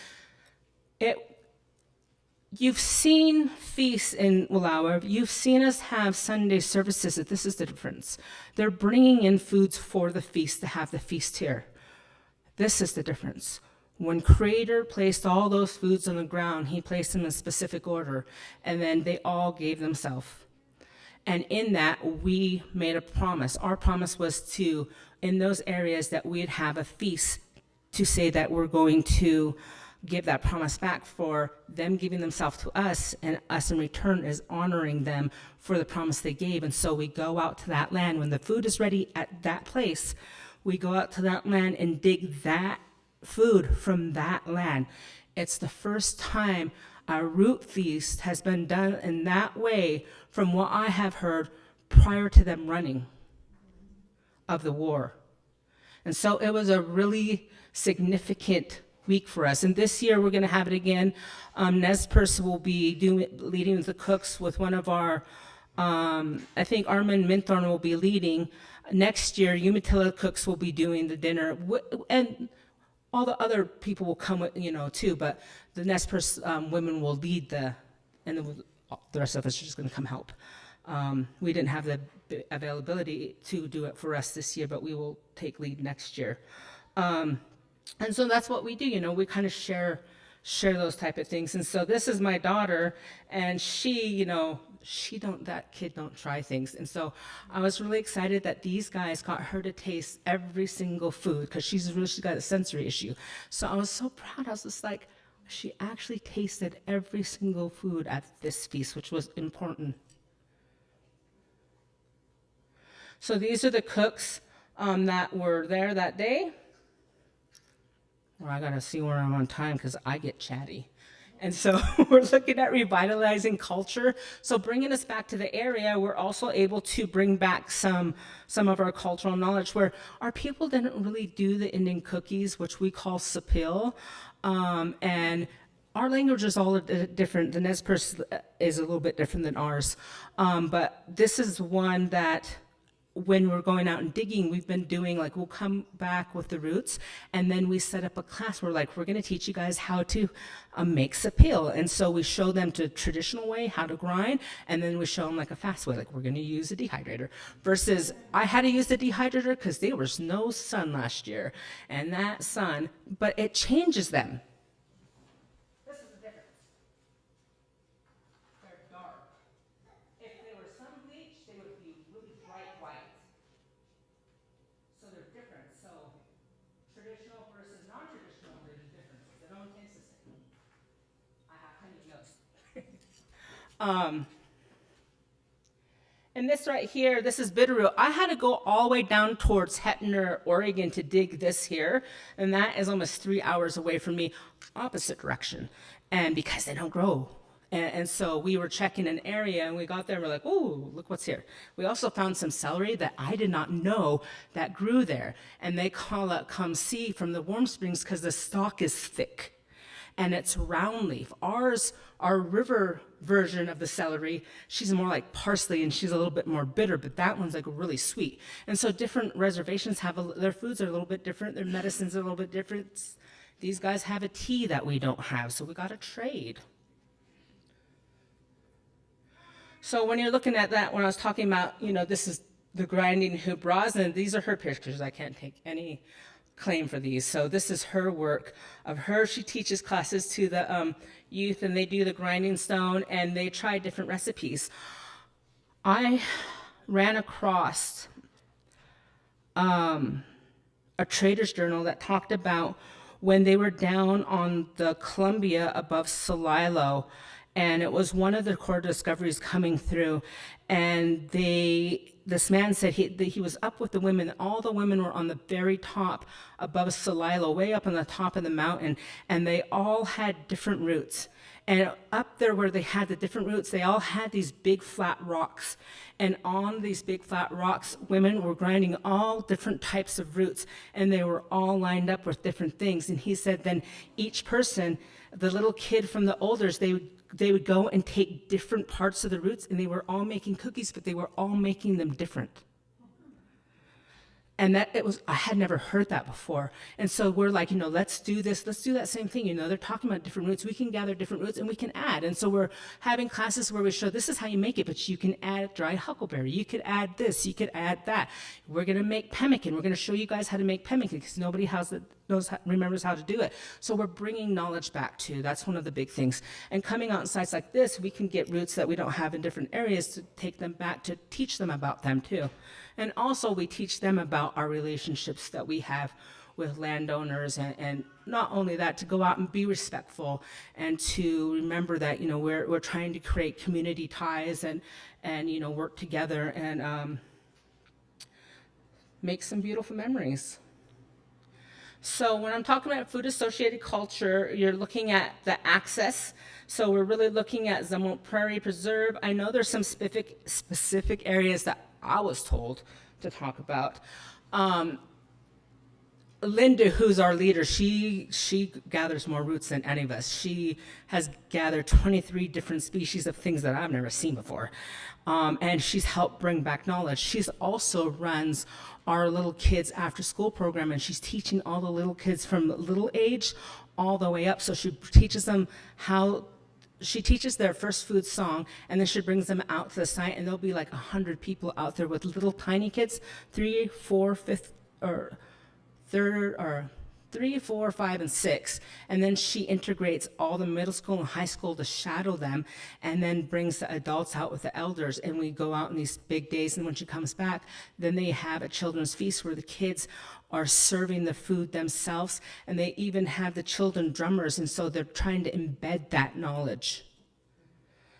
You've seen feasts in Wallowa. You've seen us have Sunday services. This is the difference. They're bringing in foods for the feast to have the feast here. This is the difference. When Creator placed all those foods on the ground, he placed them in specific order, and then they all gave themselves. And in that, we made a promise. Our promise was to, in those areas, that we'd have a feast to say that we're going to give that promise back for them giving themselves to us, and us in return is honoring them for the promise they gave. And so we go out to that land. When the food is ready at that place, we go out to that land and dig that food from that land. It's the first time a root feast has been done in that way, from what I have heard, prior to them running of the war. And so it was a really significant week for us. And this year we're going to have it again. Nez Perce will be leading the cooks with one of our, I think Armin Minthorn will be leading. Next year, Umatilla cooks will be doing the dinner, and all the other people will come with, too, but the Nez Perce women will lead and the rest of us are just going to come help. We didn't have the availability to do it for us this year, but we will take lead next year. And so that's what we do, we kind of share those type of things. And so this is my daughter, and she, that kid don't try things. And so I was really excited that these guys got her to taste every single food, because she's got a sensory issue. So I was so proud. I was just like, she actually tasted every single food at this feast, which was important. So these are the cooks that were there that day. Well, I gotta see where I'm on time because I get chatty. And so we're looking at revitalizing culture. So bringing us back to the area, we're also able to bring back some of our cultural knowledge, where our people didn't really do the Indian cookies, which we call sapil. And our language is all different. The Nez Perce is a little bit different than ours. But this is one that, when we're going out and digging, we've been doing, we'll come back with the roots, and then we set up a class where we're going to teach you guys how to make sapil. And so we show them the traditional way, how to grind, and then we show them a fast way, we're going to use a dehydrator. Versus I had to use the dehydrator because there was no sun last year, and that sun, but it changes them. This is the difference. They're dark. If they were sun bleached, they would be really bright white. So they're different. So traditional versus non-traditional, there's differences. They don't taste the same. I have honey nose. And this right here, this is Bitterroot. I had to go all the way down towards Hetner, Oregon to dig this here. And that is almost 3 hours away from me, opposite direction. And because they don't grow. And so we were checking an area, and we got there and we're like, ooh, look what's here. We also found some celery that I did not know that grew there. And they call it come see from the Warm Springs because the stalk is thick and it's round leaf. Our river version of the celery, she's more like parsley and she's a little bit more bitter, but that one's really sweet. And so different reservations have, their foods are a little bit different. Their medicines are a little bit different. These guys have a tea that we don't have, so we got to trade. So when you're looking at that, when I was talking about, this is the grinding hoop rosin, these are her pictures. I can't take any claim for these. So this is her work of her. She teaches classes to the youth, and they do the grinding stone, and they try different recipes. I ran across a trader's journal that talked about when they were down on the Columbia above Celilo, and it was one of the core discoveries coming through, and this man said he was up with the women. All the women were on the very top above Celilo, way up on the top of the mountain, and they all had different roots. And up there where they had the different roots, they all had these big flat rocks. And on these big flat rocks, women were grinding all different types of roots, and they were all lined up with different things. And he said then each person, the little kid from the olders, they would go and take different parts of the roots, and they were all making cookies, but they were all making them different. And I had never heard that before. And so we're like, let's do this, let's do that same thing. They're talking about different roots. We can gather different roots and we can add. And so we're having classes where we show this is how you make it, but you can add dried huckleberry. You could add this, you could add that. We're going to make pemmican. We're going to show you guys how to make pemmican because nobody remembers how to do it. So we're bringing knowledge back too. That's one of the big things. And coming out in sites like this, we can get roots that we don't have in different areas to take them back to teach them about them too. And also we teach them about our relationships that we have with landowners, and not only that, to go out and be respectful and to remember that we're trying to create community ties and work together and make some beautiful memories. So when I'm talking about food associated culture, you're looking at the access. So we're really looking at Zumwalt Prairie Preserve. I know there's some specific areas that I was told to talk about. Linda, who's our leader, she gathers more roots than any of us. She has gathered 23 different species of things that I've never seen before. And she's helped bring back knowledge. She's also runs our little kids after school program, and she's teaching all the little kids from little age all the way up. So she teaches them she teaches their first food song, and then she brings them out to the site, and there'll be like 100 people out there with little tiny kids, 3, 4, 5, and 6. And then she integrates all the middle school and high school to shadow them, and then brings the adults out with the elders, and we go out on these big days. And when she comes back, then they have a children's feast where the kids are serving the food themselves, and they even have the children drummers, and so they're trying to embed that knowledge.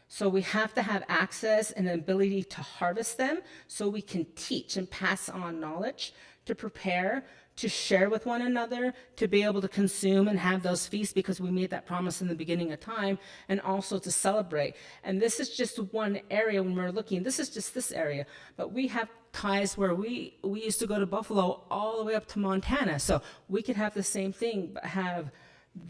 So we have to have access and an ability to harvest them so we can teach and pass on knowledge, to prepare, to share with one another, to be able to consume and have those feasts because we made that promise in the beginning of time, and also to celebrate. And this is just one area when we're looking. This is just this area, but we have ties where we used to go to Buffalo all the way up to Montana. So we could have the same thing, but have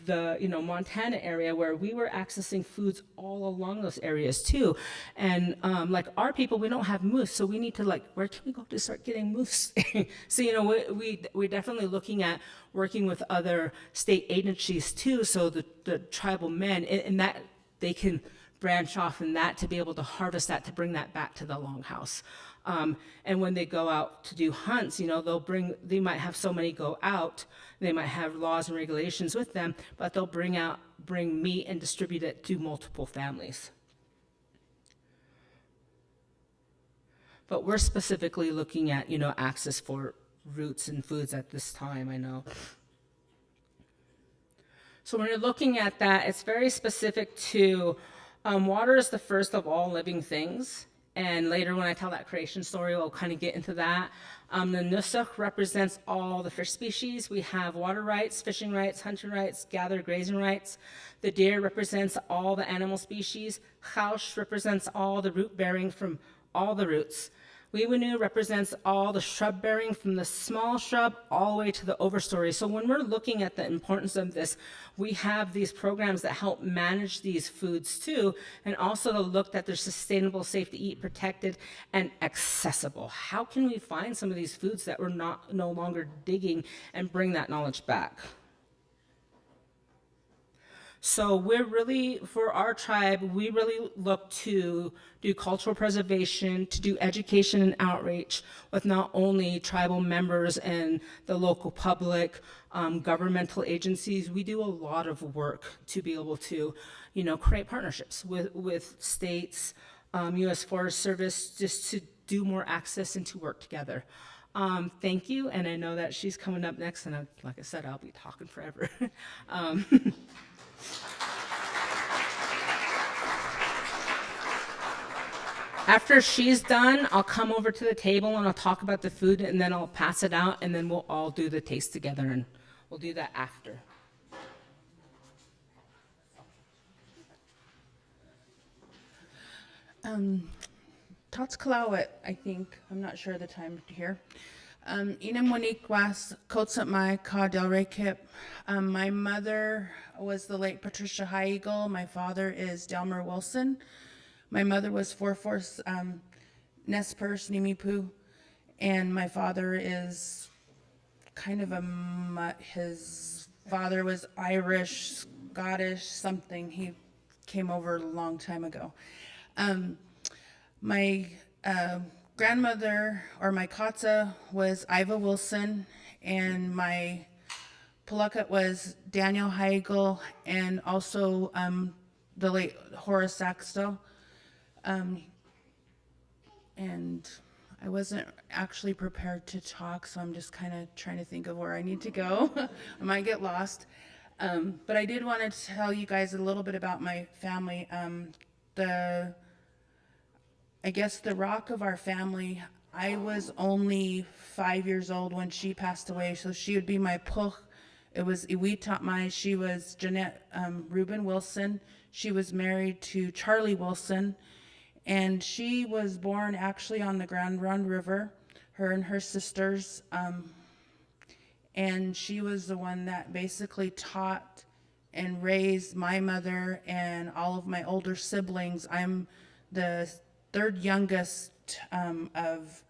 the Montana area where we were accessing foods all along those areas too. And like our people, we don't have moose, so we need to where can we go to start getting moose? So we're definitely looking at working with other state agencies too, so the tribal men and that they can branch off in that to be able to harvest that, to bring that back to the longhouse. And when they go out to do hunts, they might have so many go out, they might have laws and regulations with them, but they'll bring meat and distribute it to multiple families. But we're specifically looking at, access for roots and foods at this time, I know. So when you're looking at that, it's very specific to water is the first of all living things. And later when I tell that creation story, we'll kind of get into that. The nusach represents all the fish species. We have water rights, fishing rights, hunting rights, gather, grazing rights. The deer represents all the animal species. Chaush represents all the root bearing from all the roots. Wiwinu represents all the shrub bearing from the small shrub all the way to the overstory. So when we're looking at the importance of this, we have these programs that help manage these foods too, and also to look that they're sustainable, safe to eat, protected, and accessible. How can we find some of these foods that we're no longer digging and bring that knowledge back? So we're really, for our tribe, we really look to do cultural preservation, to do education and outreach with not only tribal members and the local public, governmental agencies. We do a lot of work to be able to, create partnerships with states, U.S. Forest Service, just to do more access and to work together. Thank you, and I know that she's coming up next, and like I said, I'll be talking forever. After she's done, I'll come over to the table and I'll talk about the food, and then I'll pass it out, and then we'll all do the taste together, and we'll do that after. Tots Kalawit, I think. I'm not sure of the time here. Ina Monique was Kotsat Mai Ka Del Rey Kip. My mother was the late Patricia High Eagle. My father is Delmer Wilson. My mother was 4/4 Nespers Nimipu. And my father is kind of his father was Irish, Scottish, something. He came over a long time ago. My grandmother, or my Katsa, was Iva Wilson, and my Palakat was Daniel Heigl, and also the late Horace Saxtel. And I wasn't actually prepared to talk, so I'm just kind of trying to think of where I need to go. I might get lost. But I did want to tell you guys a little bit about my family. I guess the rock of our family, I was only 5 years old when she passed away, so she would be my puch. It was Iwi Tatmai. She was Jeanette Reuben Wilson. She was married to Charlie Wilson, and she was born actually on the Grand Ronde River, her and her sisters, and she was the one that basically taught and raised my mother and all of my older siblings. I'm the third youngest of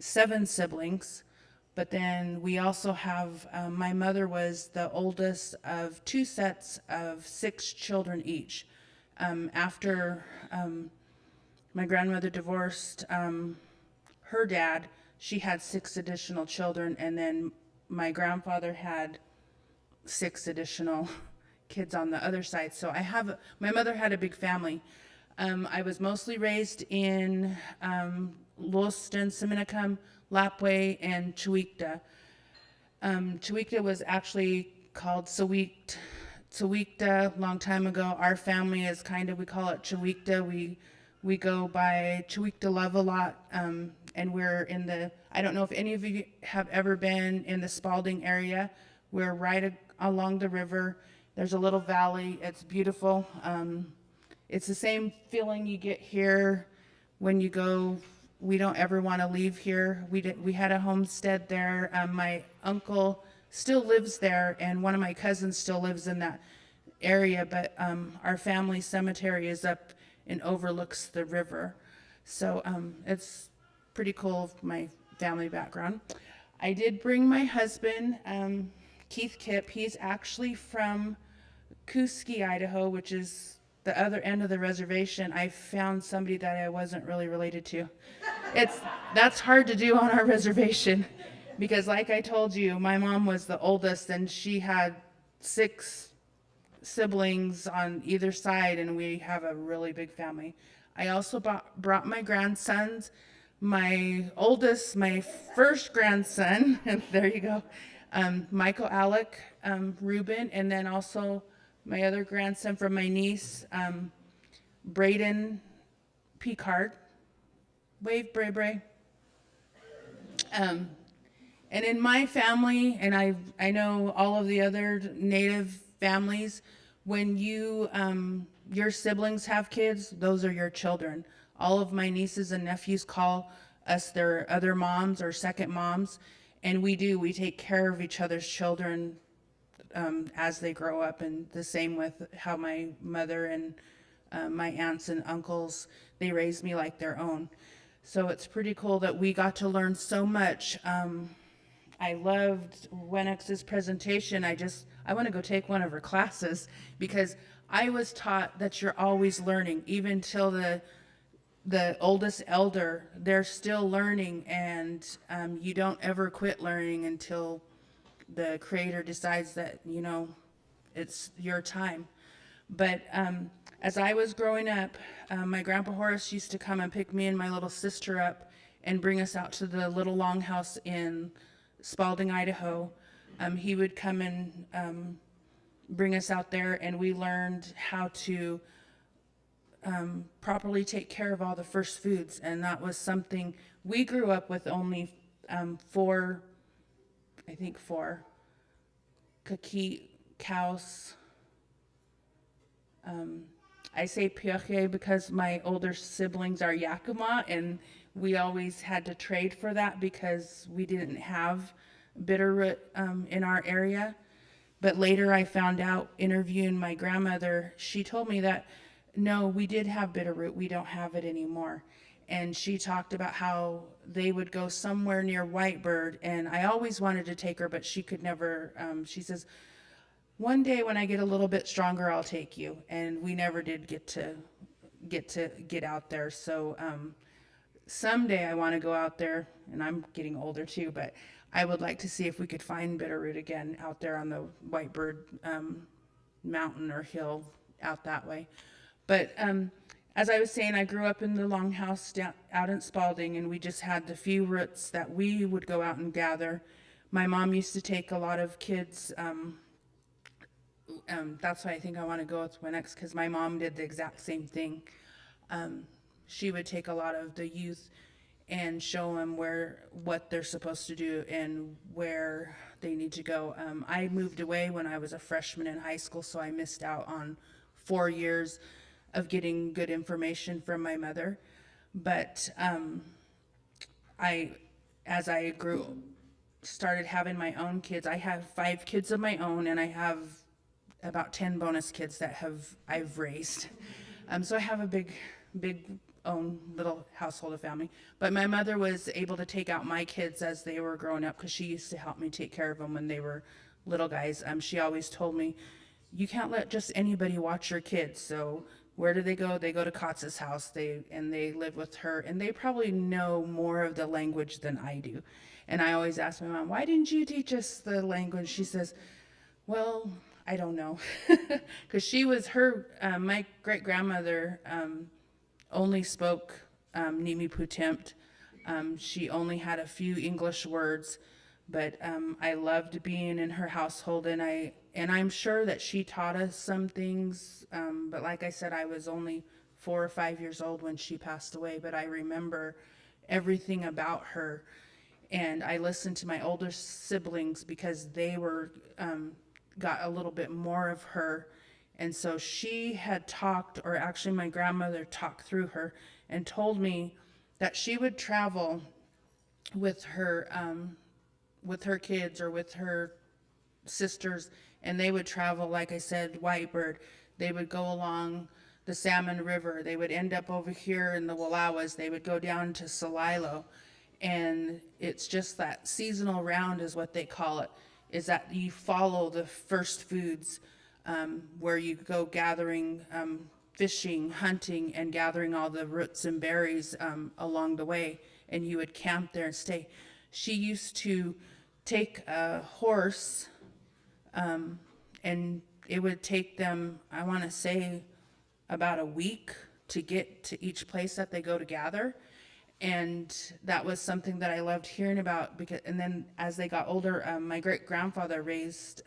7 siblings, but then we also have, my mother was the oldest of 2 sets of 6 children each. After my grandmother divorced her dad, she had 6 additional children, and then my grandfather had 6 additional kids on the other side. So my mother had a big family. I was mostly raised in Lewiston, Seminicum, Lapway, and Chewikta. Chewikta was actually called Chewikta a long time ago. Our family is we call it Chewikta. We go by Chewikta Love a lot, and we're in I don't know if any of you have ever been in the Spalding area. We're right along the river. There's a little valley. It's beautiful. It's the same feeling you get here when you go. We don't ever want to leave here. We had a homestead there. My uncle still lives there, and one of my cousins still lives in that area, but our family cemetery is up and overlooks the river. So it's pretty cool, my family background. I did bring my husband, Keith Kipp. He's actually from Kuski, Idaho, which is the other end of the reservation. I found somebody that I wasn't really related to. That's hard to do on our reservation, because like I told you, my mom was the oldest, and she had 6 siblings on either side, and we have a really big family. I also brought my grandsons. My oldest, my first grandson, and there you go, Michael Alec Rubin, and then also my other grandson from my niece, Braden Picard. Wave, Bray Bray. And in my family, and I know all of the other Native families, when your siblings have kids, those are your children. All of my nieces and nephews call us their other moms or second moms, and we take care of each other's children as they grow up, and the same with how my mother and my aunts and uncles, they raised me like their own. So it's pretty cool that we got to learn so much. I loved Wenix's presentation. I want to go take one of her classes, because I was taught that you're always learning, even till the oldest elder, they're still learning, and you don't ever quit learning until the Creator decides that, it's your time. But as I was growing up, my grandpa Horace used to come and pick me and my little sister up and bring us out to the little longhouse in Spalding, Idaho. He would come and bring us out there, and we learned how to properly take care of all the first foods. And that was something we grew up with. Only four cows. I say pioche because my older siblings are Yakima, and we always had to trade for that because we didn't have bitterroot in our area. But later I found out, interviewing my grandmother, she told me that no, we did have bitterroot, we don't have it anymore. And she talked about how they would go somewhere near Whitebird, and I always wanted to take her, but she could never. She says, one day when I get a little bit stronger, I'll take you. And we never did get out there. So someday I want to go out there, and I'm getting older too, but I would like to see if we could find bitterroot again out there on the Whitebird mountain or hill out that way. But as I was saying, I grew up in the longhouse out in Spalding, and we just had the few roots that we would go out and gather. My mom used to take a lot of kids. That's why I think I want to go with Wenix, because my mom did the exact same thing. She would take a lot of the youth and show them what they're supposed to do and where they need to go. I moved away when I was a freshman in high school, so I missed out on 4 years of getting good information from my mother. But as I started having my own kids, I have 5 kids of my own, and I have about 10 bonus kids that I've raised. So I have a big own little household of family. But my mother was able to take out my kids as they were growing up, because she used to help me take care of them when they were little guys. She always told me, you can't let just anybody watch your kids. So where do they go? They go to Katz's house. They live with her, and they probably know more of the language than I do. And I always ask my mom, why didn't you teach us the language? She says, well, I don't know. Because my great grandmother only spoke Nimi Putempt. She only had a few English words, but I loved being in her household, and I'm sure that she taught us some things. But like I said, I was only 4 or 5 years old when she passed away, but I remember everything about her. And I listened to my older siblings because they got a little bit more of her. And so she had talked, or actually my grandmother talked through her and told me that she would travel with her kids or with her sisters, and they would travel, like I said, Whitebird. They would go along the Salmon River. They would end up over here in the Wallowas. They would go down to Celilo. And it's just that seasonal round is what they call it, is that you follow the first foods, where you go gathering, fishing, hunting, and gathering all the roots and berries along the way, and you would camp there and stay. She used to take a horse, and it would take them, I want to say, about a week to get to each place that they go to gather. And that was something that I loved hearing about, and then as they got older, my great grandfather raised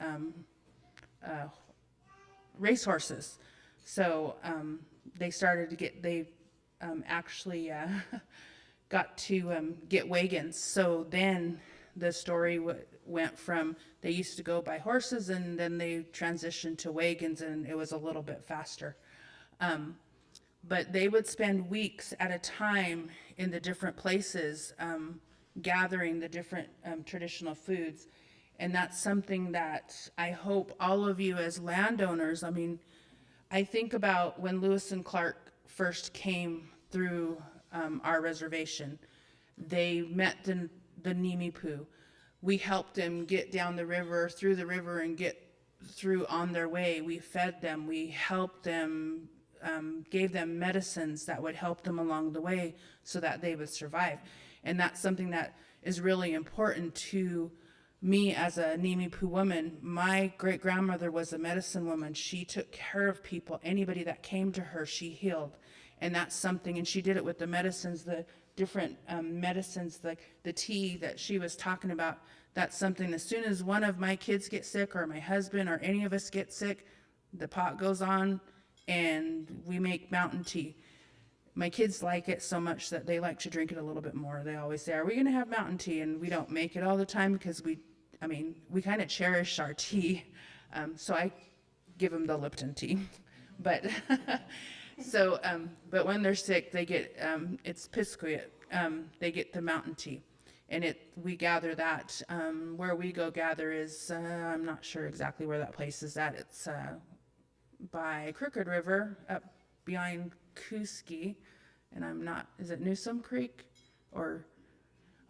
racehorses. So they actually got to get wagons. So then the story went from, they used to go by horses, and then they transitioned to wagons, and it was a little bit faster. But they would spend weeks at a time in the different places, gathering the different traditional foods. And that's something that I hope all of you as landowners, I think about when Lewis and Clark first came through our reservation. They met the Nimipu. we helped them get down the river, through the river, and get through on their way. We fed them, we helped them, gave them medicines that would help them along the way so that they would survive. And that's something that is really important to me as a Nimipu woman. My great grandmother was a medicine woman. She took care of people. Anybody that came to her, she healed. And that's something, and she did it with the medicines, the different medicines, like the tea that she was talking about. That's something, as soon as one of my kids get sick, or my husband, or any of us get sick, the pot goes on and we make mountain tea. My kids like it so much that they like to drink it a little bit more. They always say, are we going to have mountain tea? And we don't make it all the time because we kind of cherish our tea. So I give them the Lipton tea. But but when they're sick, they get, it's Piscuit. They get the mountain tea. And we gather that. Where we go gather is, I'm not sure exactly where that place is at. It's by Crooked River, up behind Kuski, and is it Newsom Creek?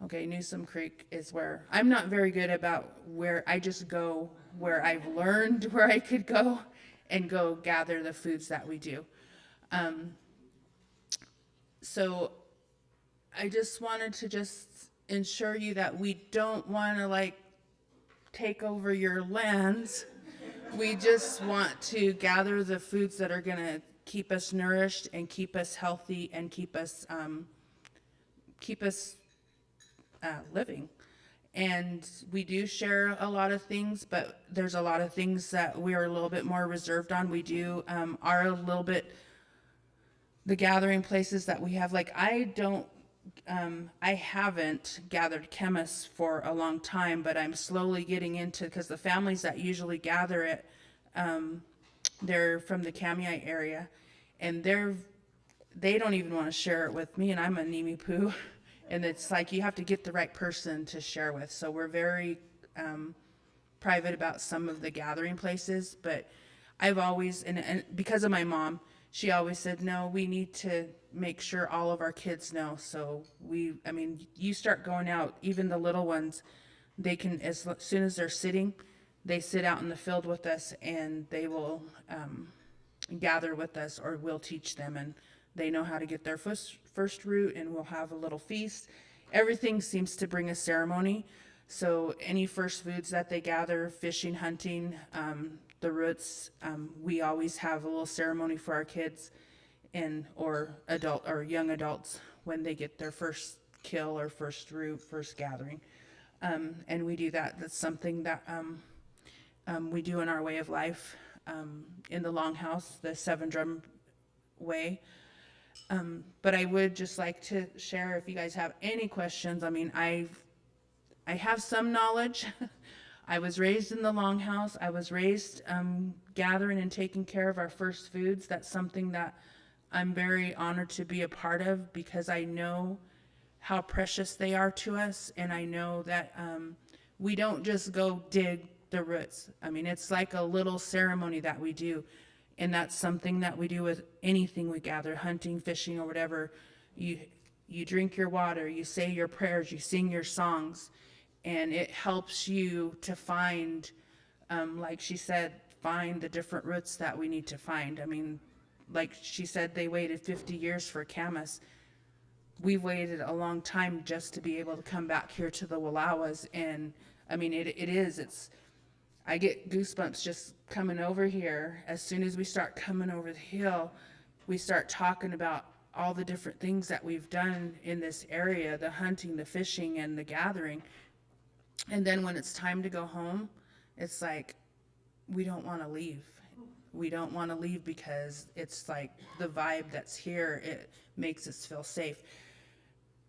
Okay, Newsom Creek is where, I'm not very good about where, I just go where I've learned where I could go and go gather the foods that we do. So I just wanted to just ensure you that we don't want to take over your lands. We just want to gather the foods that are going to keep us nourished and keep us healthy and keep us living. And we do share a lot of things, but there's a lot of things that we're a little bit more reserved on. We do are a little bit, the gathering places that we have, I haven't gathered chemists for a long time, but I'm slowly getting into, because the families that usually gather it, they're from the Kamiai area, and they don't even want to share it with me, and I'm a Nimipu, and it's like you have to get the right person to share with. So we're very private about some of the gathering places, but I've always, and because of my mom, she always said, no, we need to make sure all of our kids know. So you start going out, even the little ones, they can, as soon as they're sitting, they sit out in the field with us, and they will gather with us, or we'll teach them, and they know how to get their first root, and we'll have a little feast. Everything seems to bring a ceremony. So any first foods that they gather, fishing, hunting, the roots, we always have a little ceremony for our kids or young adults when they get their first kill or first root, first gathering. And we do that. That's something that we do in our way of life, in the Longhouse, the 7-drum way. But I would just like to share, if you guys have any questions. I have some knowledge. I was raised in the Longhouse. I was raised gathering and taking care of our first foods. That's something that I'm very honored to be a part of, because I know how precious they are to us, and I know that we don't just go dig the roots. It's like a little ceremony that we do, and that's something that we do with anything we gather, hunting, fishing, or whatever. You drink your water, you say your prayers, you sing your songs, and it helps you to find, like she said, find the different roots that we need to find. Like she said, they waited 50 years for camas. We've waited a long time just to be able to come back here to the Wallowas, and I get goosebumps just coming over here. As soon as we start coming over the hill, we start talking about all the different things that we've done in this area, the hunting, the fishing, and the gathering. And then when it's time to go home, it's like, we don't want to leave. We don't want to leave, because it's like the vibe that's here, it makes us feel safe.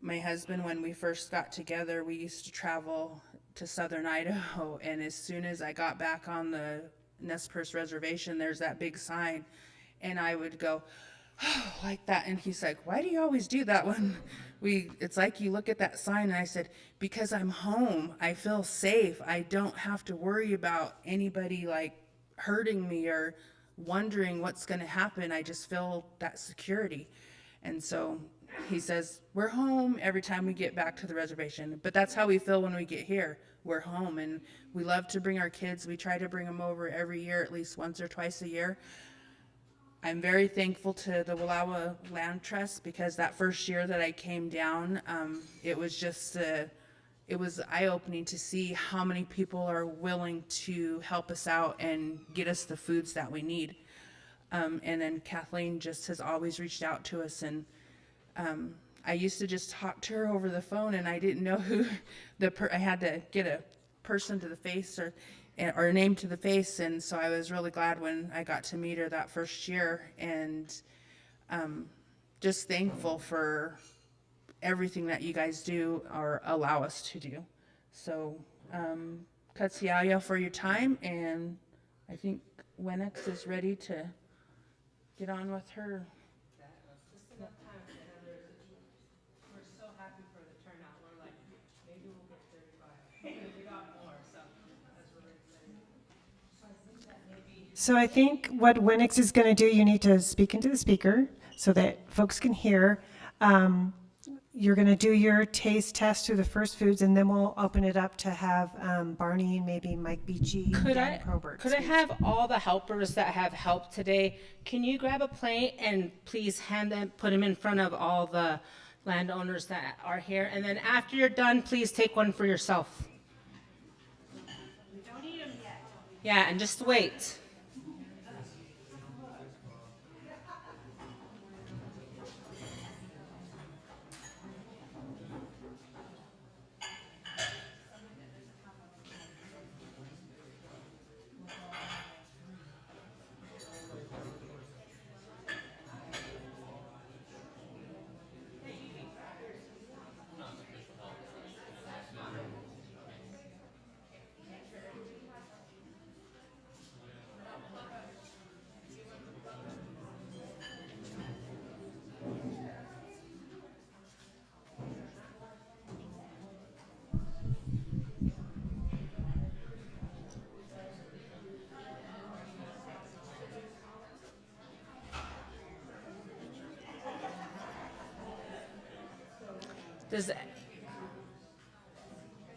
My husband, when we first got together, we used to travel to southern Idaho, and as soon as I got back on the Nez Perce reservation, there's that big sign, and I would go, oh, like that, and he's like, why do you always do that when it's like you look at that sign? And I said, because I'm home, I feel safe, I don't have to worry about anybody hurting me or wondering what's going to happen. I just feel that security. And so he says, we're home every time we get back to the reservation. But that's how we feel when we get here. We're home, and we love to bring our kids. We try to bring them over every year, at least once or twice a year. I'm very thankful to the Wallowa Land Trust, because that first year that I came down, it was just it was eye-opening to see how many people are willing to help us out and get us the foods that we need. And then Kathleen just has always reached out to us, and I used to just talk to her over the phone, and I didn't know who I had to get a person to the face or a name to the face, and so I was really glad when I got to meet her that first year, and just thankful for everything that you guys do or allow us to do. So, Katsiaya for your time, and I think Wenix is ready to get on with her. We're so happy for the turnout. We're like, maybe we'll get 35. We got more, so that's really exciting. So I think that maybe. So I think what Wenix is going to do, you need to speak into the speaker so that folks can hear. You're going to do your taste test through the first foods, and then we'll open it up to have Barney and maybe Mike Beachy and Dan Probert. Could I have all the helpers that have helped today? Can you grab a plate and please put them in front of all the landowners that are here? And then after you're done, please take one for yourself. We don't eat them yet. Yeah, and just wait.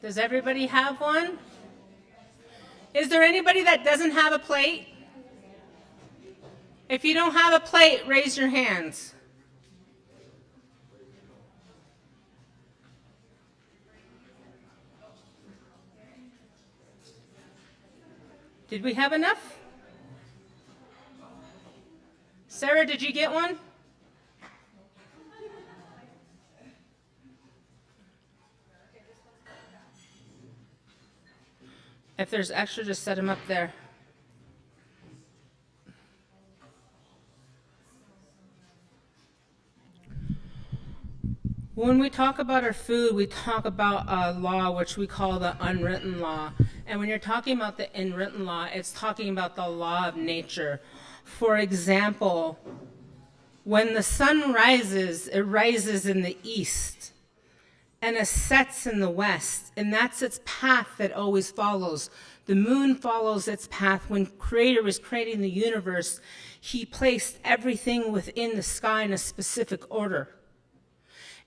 Does everybody have one? Is there anybody that doesn't have a plate? If you don't have a plate, raise your hands. Did we have enough? Sarah, did you get one? If there's extra, just set them up there. When we talk about our food, we talk about a law which we call the unwritten law. And when you're talking about the unwritten law, it's talking about the law of nature. For example, when the sun rises, it rises in the east and it sets in the west, and that's its path that always follows. The moon follows its path. When Creator was creating the universe, he placed everything within the sky in a specific order.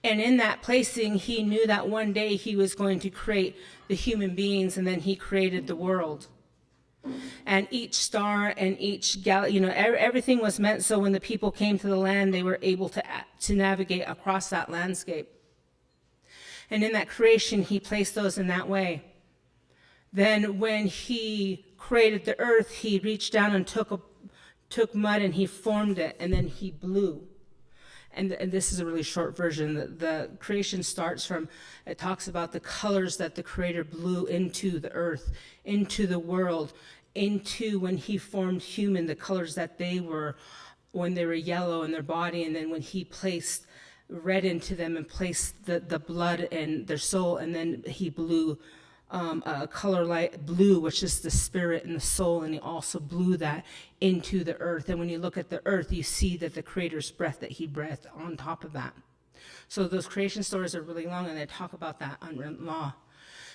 And in that placing, he knew that one day he was going to create the human beings, and then he created the world. And each star and each galaxy, everything was meant so when the people came to the land, they were able to navigate across that landscape. And in that creation, he placed those in that way. Then when he created the earth, he reached down and took mud and he formed it, and then he blew. And this is a really short version. The creation starts from, it talks about the colors that the Creator blew into the earth, into the world, into when he formed human, the colors that they were when they were yellow in their body, and then when he placed red into them and placed the blood in their soul, and then he blew a color like blue, which is the spirit and the soul, and he also blew that into the earth. And when you look at the earth, you see that the Creator's breath that he breathed on top of that. So those creation stories are really long, and they talk about that unwritten law.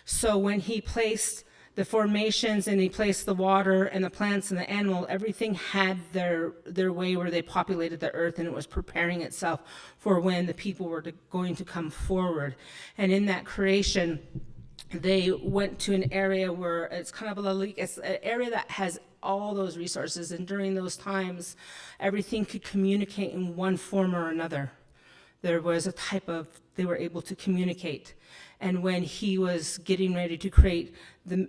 So when he placed the formations, and he placed the water and the plants and the animal. Everything had their way where they populated the earth, and it was preparing itself for when the people were going to come forward. And in that creation, they went to an area where it's kind of a lake. It's an area that has all those resources, and during those times, everything could communicate in one form or another. There was a type of, they were able to communicate. And when he was getting ready to create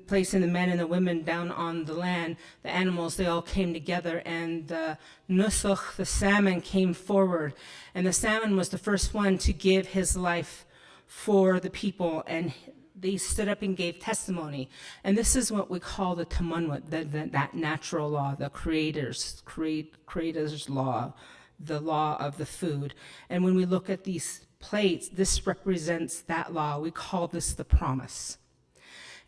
placing the men and the women down on the land, the animals, they all came together, and the nusach, the salmon, came forward. And the salmon was the first one to give his life for the people, and they stood up and gave testimony. And this is what we call the tamanwat, that natural law, the creator's law, the law of the food. And when we look at these plates, this represents that law. We call this the promise.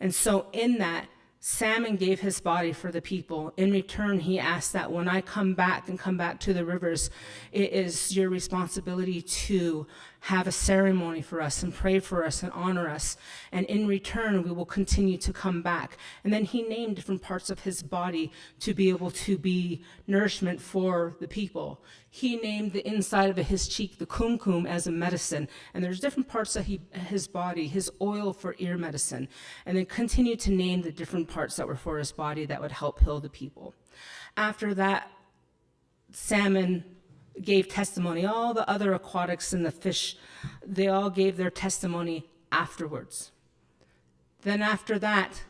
And so in that, Salmon gave his body for the people. In return, he asked that when I come back to the rivers, it is your responsibility to have a ceremony for us and pray for us and honor us. And in return, we will continue to come back. And then he named different parts of his body to be able to be nourishment for the people. He named the inside of his cheek, the kumkum, as a medicine. And there's different parts of his body, his oil for ear medicine. And then continued to name the different parts that were for his body that would help heal the people. After that, salmon gave testimony. All the other aquatics and the fish, they all gave their testimony afterwards. Then after that,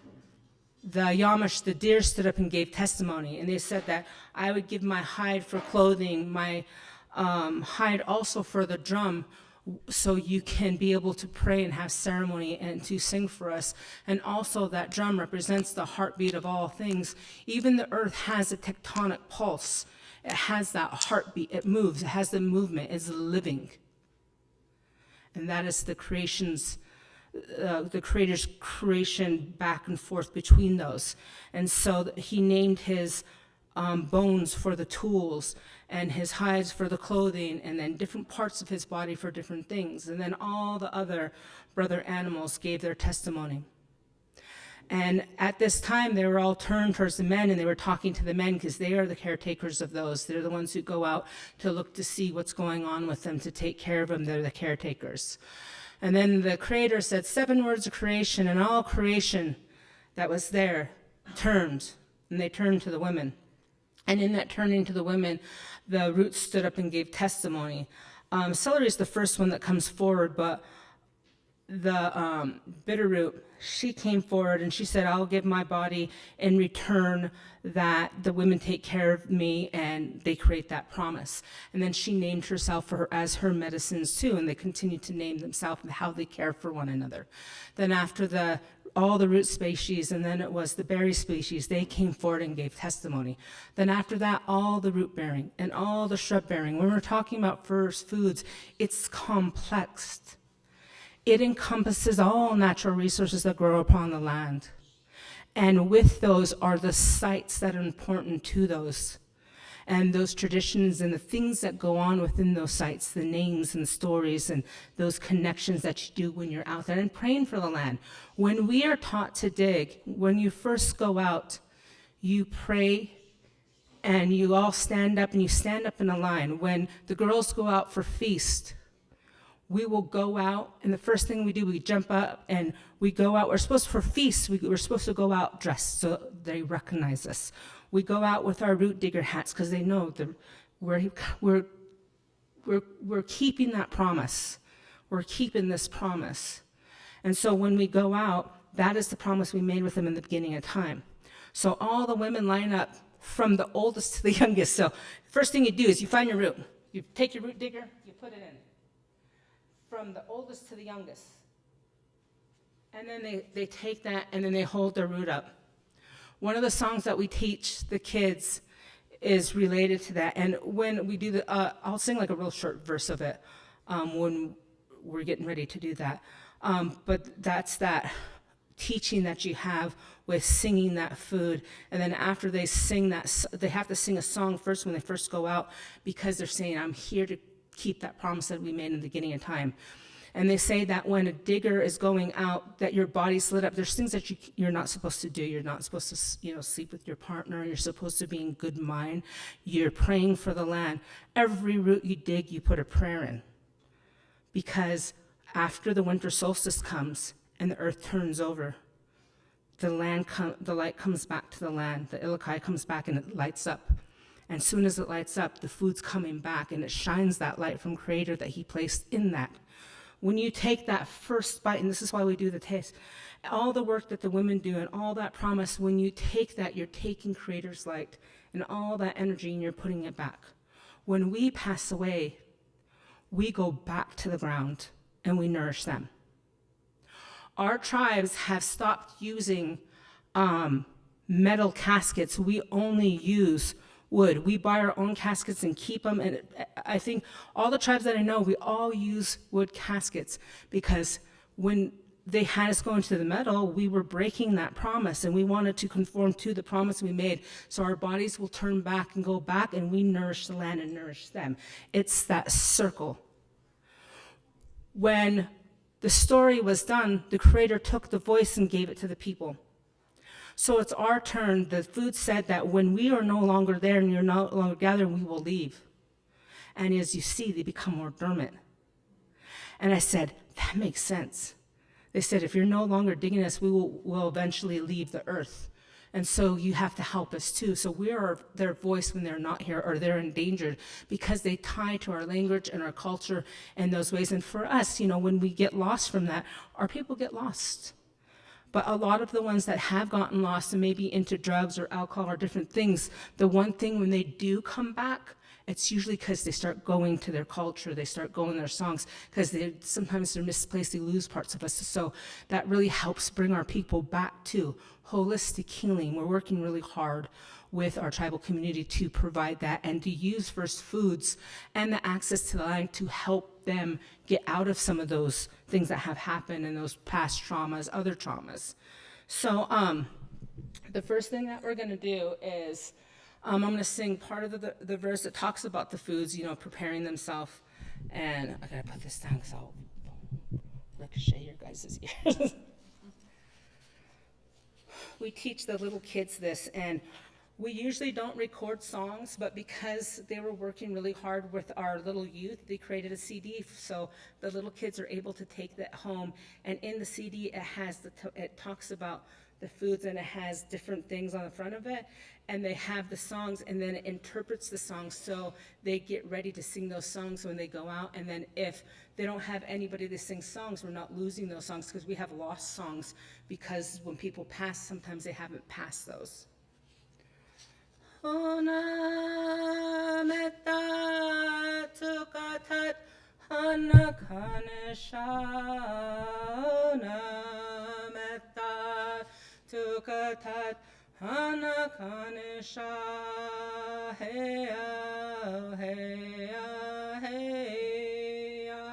the Yamash, the deer, stood up and gave testimony, and they said that I would give my hide for clothing, my hide also for the drum, so you can be able to pray and have ceremony and to sing for us. And also that drum represents the heartbeat of all things. Even the earth has a tectonic pulse. It has that heartbeat. It moves. It has the movement. It's living. And that is the creation's the creator's creation back and forth between those. And so he named his bones for the tools and his hides for the clothing, and then different parts of his body for different things. And then all the other brother animals gave their testimony. And at this time, they were all turned towards the men, and they were talking to the men because they are the caretakers of those. They're the ones who go out to look to see what's going on with them, to take care of them. They're the caretakers. And then the creator said 7 words of creation, and all creation that was there turned, and they turned to the women. And in that turning to the women, the roots stood up and gave testimony. Celery is the first one that comes forward, but the bitter root, she came forward and she said, I'll give my body in return that the women take care of me, and they create that promise. And then she named herself as her medicines too, and they continued to name themselves and how they care for one another. Then after all the root species, and then it was the berry species, they came forward and gave testimony. Then after that, all the root bearing and all the shrub bearing. When we're talking about first foods, it's complex. It encompasses all natural resources that grow upon the land. And with those are the sites that are important to those. And those traditions and the things that go on within those sites, the names and stories and those connections that you do when you're out there and praying for the land. When we are taught to dig, when you first go out, you pray and you all stand up, and you stand up in a line. When the girls go out for feast, we will go out, and the first thing we do, we jump up and we go out. We're supposed to, for feasts, we're supposed to go out dressed so they recognize us. We go out with our root digger hats because they know we're keeping that promise. We're keeping this promise. And so when we go out, that is the promise we made with them in the beginning of time. So all the women line up from the oldest to the youngest. So first thing you do is you find your root. You take your root digger, you put it in. From the oldest to the youngest. And then they take that and then they hold their root up. One of the songs that we teach the kids is related to that. And when we do I'll sing like a real short verse of it when we're getting ready to do that. But that's that teaching that you have with singing that food. And then after they sing that, they have to sing a song first when they first go out, because they're saying, I'm here to keep that promise that we made in the beginning of time. And they say that when a digger is going out, that your body's lit up. There's things that you're not supposed to do. You're not supposed to, sleep with your partner. You're supposed to be in good mind. You're praying for the land. Every root you dig, you put a prayer in. Because after the winter solstice comes and the earth turns over, the light comes back to the land. The Ilakai comes back and it lights up. And as soon as it lights up, the food's coming back and it shines that light from Creator that He placed in that. When you take that first bite, and this is why we do the taste, all the work that the women do and all that promise, when you take that, you're taking Creator's light and all that energy and you're putting it back. When we pass away, we go back to the ground and we nourish them. Our tribes have stopped using metal caskets. We only use wood. We buy our own caskets and keep them. And I think all the tribes that I know, we all use wood caskets because when they had us go into the metal, we were breaking that promise and we wanted to conform to the promise we made. So our bodies will turn back and go back and we nourish the land and nourish them. It's that circle. When the story was done, the Creator took the voice and gave it to the people. So it's our turn. The food said that when we are no longer there and you're no longer gathering, we will leave. And as you see, they become more dormant. And I said, that makes sense. They said, if you're no longer digging us, we'll eventually leave the earth. And so you have to help us too. So we are their voice when they're not here or they're endangered because they tie to our language and our culture in those ways. And for us, when we get lost from that, our people get lost. But a lot of the ones that have gotten lost and maybe into drugs or alcohol or different things, the one thing when they do come back, it's usually because they start going to their culture, they start going to their songs, because sometimes they're misplaced, they lose parts of us. So that really helps bring our people back to holistic healing. We're working really hard with our tribal community to provide that and to use first foods and the access to the land to help them get out of some of those things that have happened and those past traumas, other traumas. So the first thing that we're going to do is I'm going to sing part of the verse that talks about the foods, preparing themselves. And I got to put this down because I'll ricochet your guys' ears. We teach the little kids this, and we usually don't record songs, but because they were working really hard with our little youth, they created a CD, so the little kids are able to take that home. And in the CD, it talks about the foods, and it has different things on the front of it, and they have the songs, and then it interprets the songs, so they get ready to sing those songs when they go out. And then if they don't have anybody to sing songs, we're not losing those songs, because we have lost songs, because when people pass, sometimes they haven't passed those. Ona metta tukatat hanakanesha. Ona metta tukatat hanakanesha. Heya, heya, heya,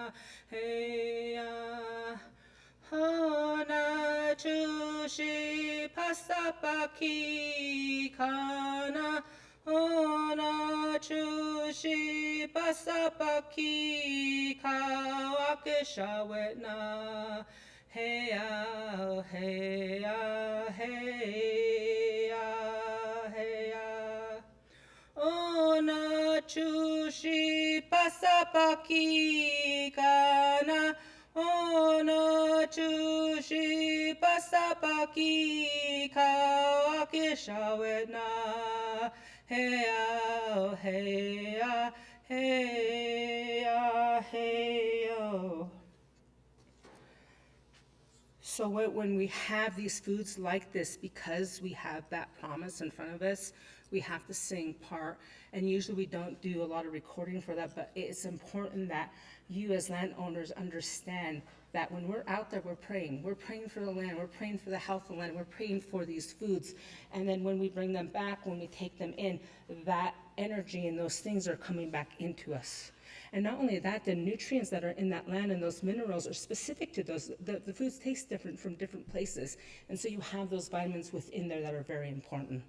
heya. Ona chushi pasapaki kana. Ona chushi pasapaki kawakishawetna. Heya, heya, heya, heya. Ona chushi pasapaki kana. Ona chushi pasapaki kawakishawetna. Heya, heya, heya, heya. So when we have these foods like this, because we have that promise in front of us, we have to sing part. And usually we don't do a lot of recording for that, but it's important that you as landowners understand that when we're out there, we're praying. We're praying for the land. We're praying for the health of the land. We're praying for these foods. And then when we bring them back, when we take them in, that energy and those things are coming back into us. And not only that, the nutrients that are in that land and those minerals are specific to those. The foods taste different from different places. And so you have those vitamins within there that are very important.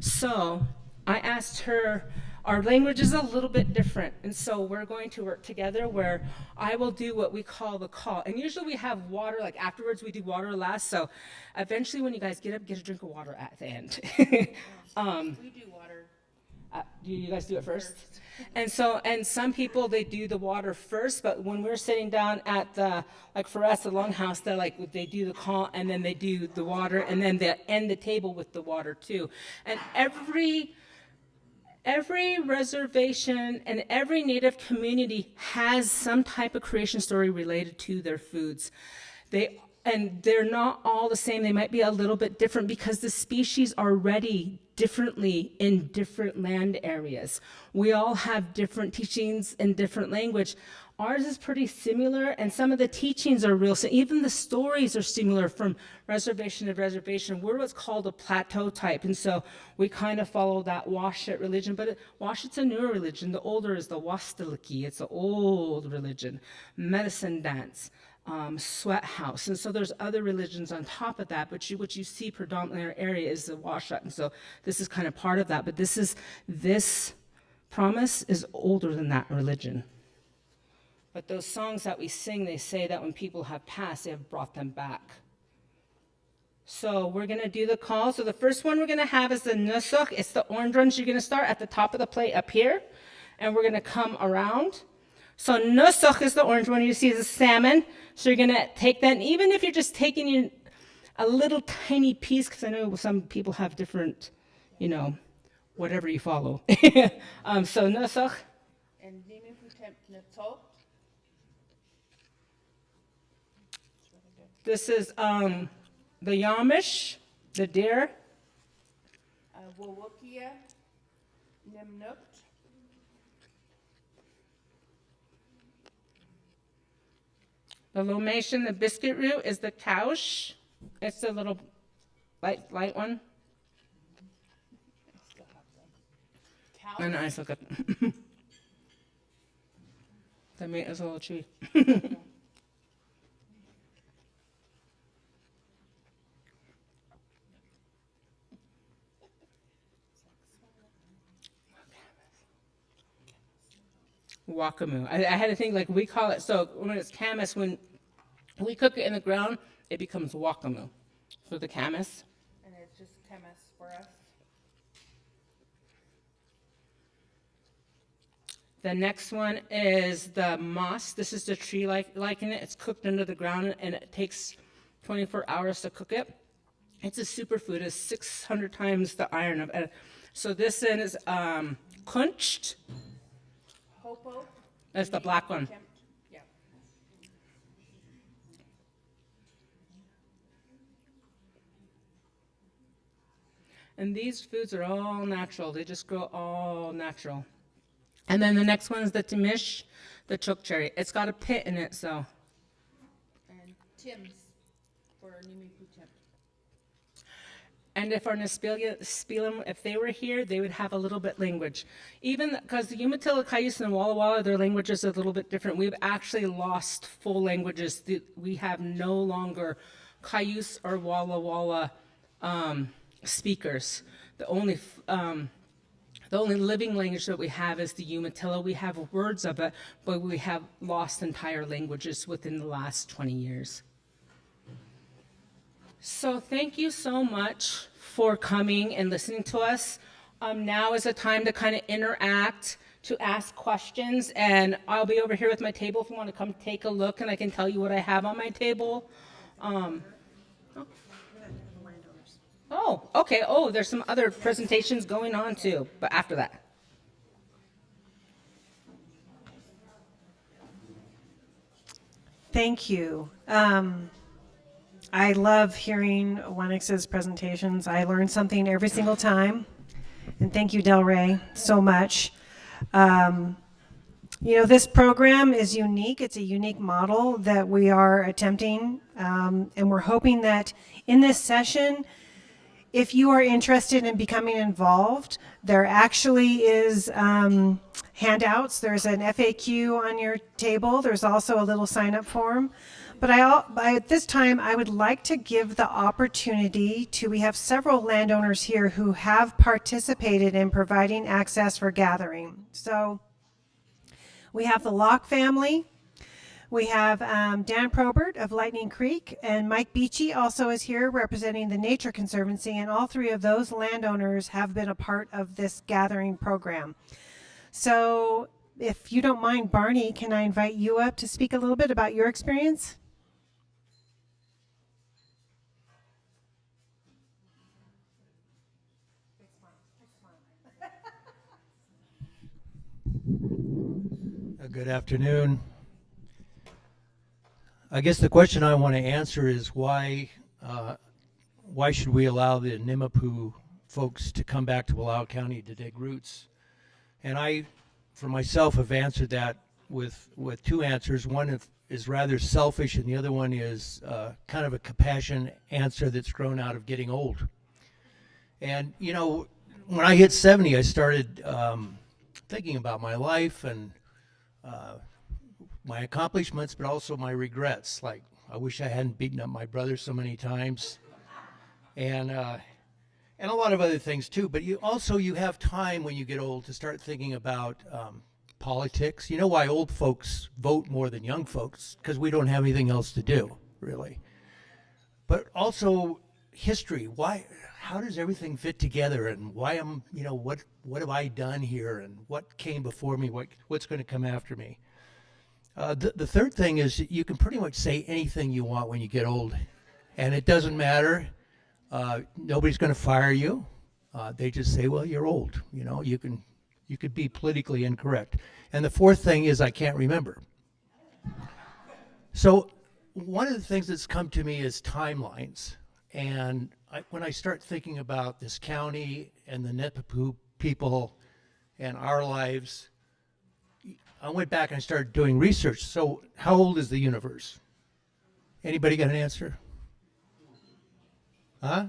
So I asked her, our language is a little bit different. And so we're going to work together where I will do what we call the call. And usually we have water, like afterwards we do water last. So eventually when you guys get up, get a drink of water at the end. We do water. Do you guys do it first? And so, and some people, they do the water first, but when we're sitting down at the, like for us, the longhouse, they're like, they do the call and then they do the water and then they end the table with the water too. And every reservation and every Native community has some type of creation story related to their foods. And they're not all the same. They might be a little bit different because the species are ready differently in different land areas. We all have different teachings and different language. Ours is pretty similar, and some of the teachings are real. So even the stories are similar from reservation to reservation. We're what's called a plateau type, and so we kind of follow that Washit religion. But Washit's a newer religion. The older is the Wastaliki. It's an old religion. Medicine dance. Sweat house, and so there's other religions on top of that, but what you see predominantly in our area is the Washut, and so this is kind of part of that, but this promise is older than that religion. But those songs that we sing, they say that when people have passed, they have brought them back. So we're going to do the call. So the first one we're going to have is the nusuk. It's the orange ones. You're going to start at the top of the plate up here, and we're going to come around. So nusuk is the orange one. You see the salmon. So you're going to take that, and even if you're just taking a little tiny piece, because I know some people have different, whatever you follow. So nusuk. And nimi putem natok. This is the Yamish, the deer. Wowokia nimnuk. The Lomation, the biscuit root, is the Kaush. It's the little light one. I know, I still got the meat is a little chewy. Wakamu. I had to think, like, we call it, so when it's camas, when we cook it in the ground, it becomes wakamu for the camas. And it's just chemis for us. The next one is the moss. This is the tree lichen. It's cooked under the ground, and it takes 24 hours to cook it. It's a superfood. It's 600 times the iron of it. So this is kunched. Hopo. That's the black one. Yeah. And these foods are all natural. They just grow all natural. And then the next one is the timish, the choke cherry. It's got a pit in it, so. And Tim's for nimi putem. And if our Nispilum, if they were here, they would have a little bit language. Even because the Umatilla, Cayuse, and Wallowa, their language is a little bit different. We've actually lost full languages. We have no longer Cayuse or Walla Walla speakers. The only living language that we have is the Umatilla. We have words of it, but we have lost entire languages within the last 20 years. So thank you so much for coming and listening to us. Now is a time to kind of interact, to ask questions, and I'll be over here with my table if you want to come take a look, and I can tell you what I have on my table. Oh, okay. Oh, there's some other presentations going on too, but after that. Thank you. I love hearing Wenix's presentations. I learn something every single time. And thank you, Del Rey, so much. This program is unique. It's a unique model that we are attempting. And we're hoping that in this session, if you are interested in becoming involved, There actually is handouts. There's an FAQ on your table. There's also a little sign-up form. But at this time, I would like to give the opportunity to, we have several landowners here who have participated in providing access for gathering. So we have the Locke family. We have Dan Probert of Lightning Creek, and Mike Beachy also is here representing the Nature Conservancy, and all three of those landowners have been a part of this gathering program. So if you don't mind, Barney, can I invite you up to speak a little bit about your experience? Good afternoon. I guess the question I want to answer is why should we allow the Nimiipuu folks to come back to Wallowa County to dig roots? And I, for myself, have answered that with two answers. One is rather selfish, and the other one is kind of a compassion answer that's grown out of getting old. And you know, when I hit 70, I started thinking about my life and my accomplishments, but also my regrets. Like, I wish I hadn't beaten up my brother so many times, and a lot of other things too. But you have time when you get old to start thinking about politics. You know why old folks vote more than young folks? Because we don't have anything else to do, really. But also history. Why? How does everything fit together? And why am what have I done here? And what came before me? What's going to come after me? The third thing is you can pretty much say anything you want when you get old, and it doesn't matter. Nobody's going to fire you. They just say, well, you're old. You could be politically incorrect. And the fourth thing is I can't remember. So one of the things that's come to me is timelines. And when I start thinking about this county and the Nimiipuu people and our lives, I went back and I started doing research. So how old is the universe? Anybody got an answer? Huh?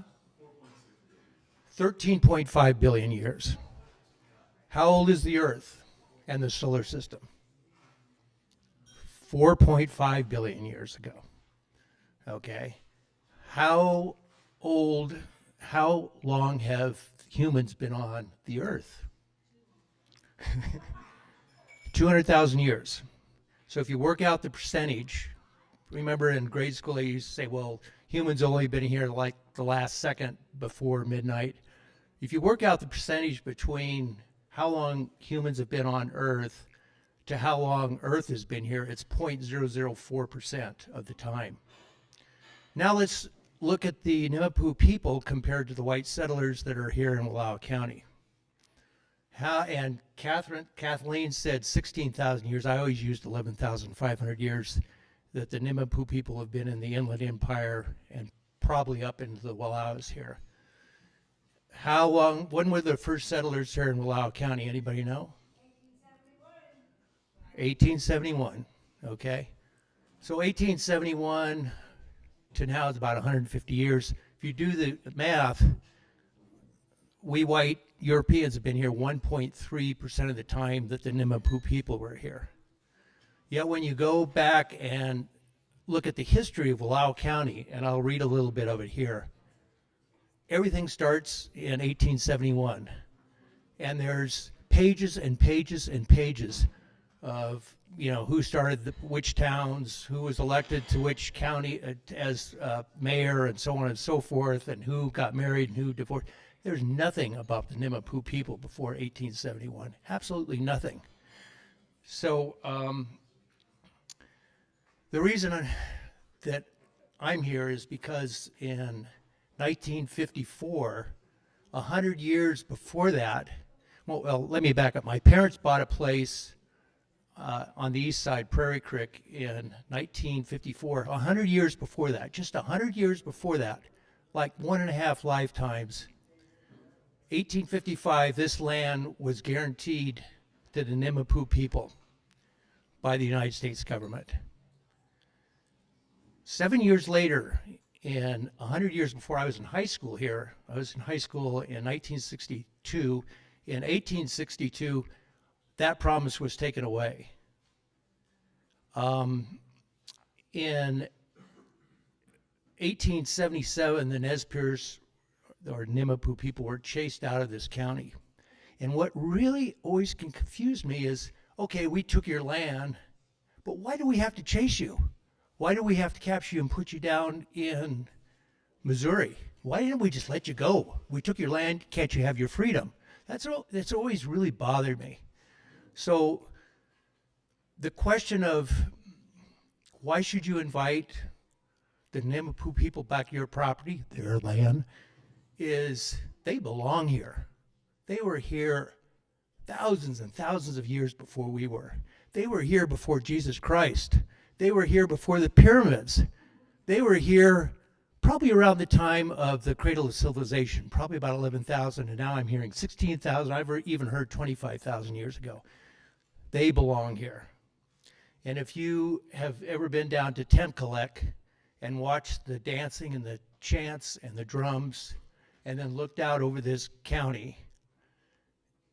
13.5 billion years. How old is the Earth and the solar system? 4.5 billion years ago. Okay. How long have humans been on the Earth? 200,000 years. So if you work out the percentage, remember in grade school they used to say, well, humans only been here like the last second before midnight. If you work out the percentage between how long humans have been on Earth to how long Earth has been here, it's 0.004% of the time. Now let's look at the Nimiipuu people compared to the white settlers that are here in Wallowa County. And Kathleen said 16,000 years. I always used 11,500 years that the Nimiipuu people have been in the Inland Empire and probably up into the Wallowas here. How long, when were the first settlers here in Wallowa County? Anybody know? 1871, okay. So 1871 to now is about 150 years. If you do the math, we white Europeans have been here 1.3% of the time that the Nimiipuu people were here. Yet when you go back and look at the history of Wallowa County, and I'll read a little bit of it here, everything starts in 1871. And there's pages and pages and pages of who started which towns, who was elected to which county as mayor, and so on and so forth, and who got married and who divorced. There's nothing about the Nimiipuu people before 1871. Absolutely nothing. So the reason that I'm here is because in 1954, 100 years before that, well, let me back up. My parents bought a place on the east side, Prairie Creek, in 1954. 100 years before that, just 100 years before that, like 1.5 lifetimes, 1855, this land was guaranteed to the Nimiipuu people by the United States government. 7 years later, in 100 years before I was in high school here, I was in high school in 1962, In 1862, that promise was taken away. In 1877, the Nez Perce or Nimiipuu people were chased out of this county. And what really always can confuse me is, okay, we took your land, but why do we have to chase you? Why do we have to capture you and put you down in Missouri? Why didn't we just let you go? We took your land, can't you have your freedom? That's always really bothered me. So the question of why should you invite the Nimiipuu people back to your property, their land, is they belong here. They were here thousands and thousands of years before we were. They were here before Jesus Christ. They were here before the pyramids. They were here probably around the time of the cradle of civilization, probably about 11,000, and now I'm hearing 16,000. I've even heard 25,000 years ago. They belong here. And if you have ever been down to Temkalek and watched the dancing and the chants and the drums, and then looked out over this county,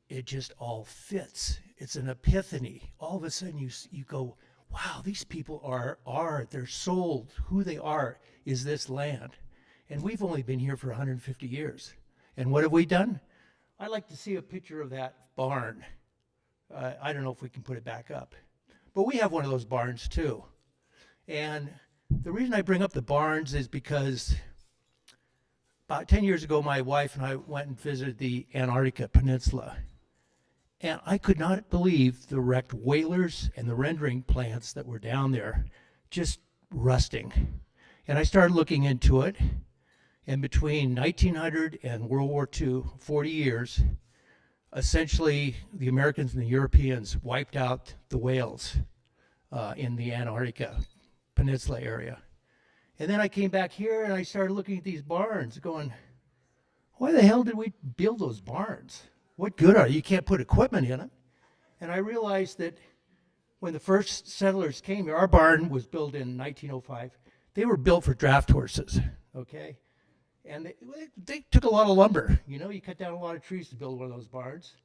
it just all fits. It's an epiphany. All of a sudden you go, wow, these people are their soul, who they are is this land. And we've only been here for 150 years. And what have we done? I'd like to see a picture of that barn. I don't know if we can put it back up. But we have one of those barns too. And the reason I bring up the barns is because about 10 years ago, my wife and I went and visited the Antarctica Peninsula. And I could not believe the wrecked whalers and the rendering plants that were down there, just rusting. And I started looking into it. And between 1900 and World War II, 40 years, essentially the Americans and the Europeans wiped out the whales in the Antarctica Peninsula area. And then I came back here and I started looking at these barns going, why the hell did we build those barns? What good are they? You can't put equipment in them. And I realized that when the first settlers came here, our barn was built in 1905. They were built for draft horses, okay? And they took a lot of lumber. You know, you cut down a lot of trees to build one of those barns.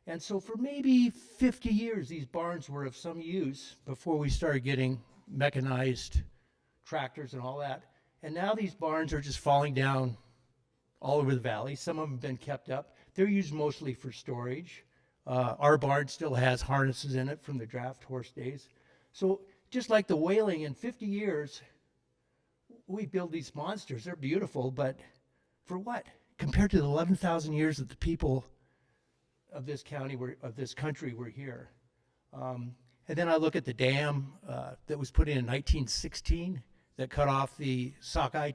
And so for maybe 50 years, these barns were of some use before we started getting mechanized tractors and all that. And now these barns are just falling down all over the valley. Some of them have been kept up. They're used mostly for storage. Our barn still has harnesses in it from the draft horse days. So just like the whaling, in 50 years, we build these monsters. They're beautiful, but for what? Compared to the 11,000 years that the people of this county of this country were here. And then I look at the dam that was put in 1916 that cut off the sockeye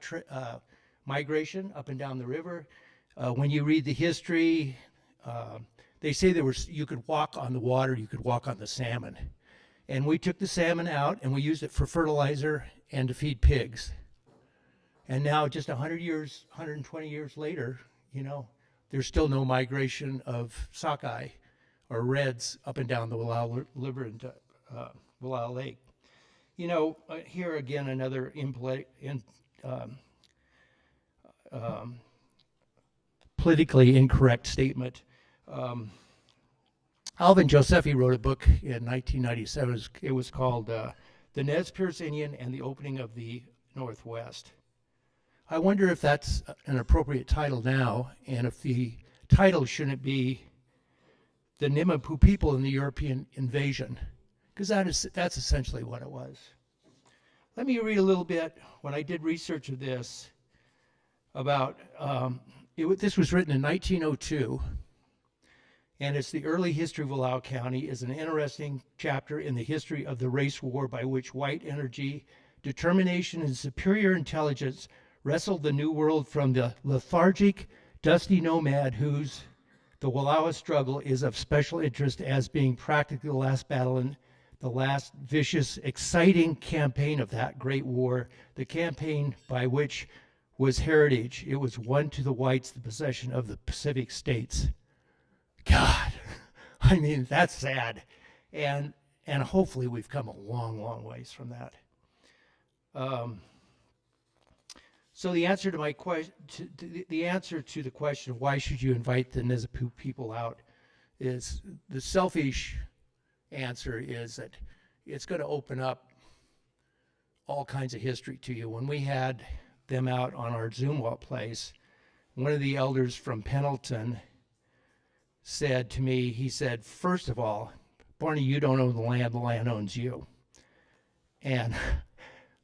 migration up and down the river. When you read the history, they say you could walk on the water, you could walk on the salmon. And we took the salmon out and we used it for fertilizer and to feed pigs. And now just 100 years, 120 years later, you know, there's still no migration of sockeye or reds up and down the Wallowa River into Wallowa Lake. You know, here again, another politically incorrect statement. Alvin Josephi wrote a book in 1997. It was called The Nez Perce Indian and the Opening of the Northwest. I wonder if that's an appropriate title now, and if the title shouldn't be The Nimiipuu People in the European Invasion, because that's essentially what it was. Let me read a little bit, when I did research of this, about, this was written in 1902, and it's the early history of Wallowa County, is an interesting chapter in the history of the race war by which white energy, determination, and superior intelligence wrestled the New World from the lethargic, dusty nomad whose the Wallowa struggle is of special interest as being practically the last battle in the last vicious, exciting campaign of that great war, the campaign by which was heritage. It was won to the whites, the possession of the Pacific states. God, I mean, that's sad. And hopefully we've come a long, long ways from that. So the answer to my question, the answer to the question, why should you invite the Nimiipuu people out? is the selfish answer is that it's going to open up all kinds of history to you. When we had them out on our Zumwalt place, one of the elders from Pendleton said to me, he said, first of all, Barney, you don't own the land owns you. And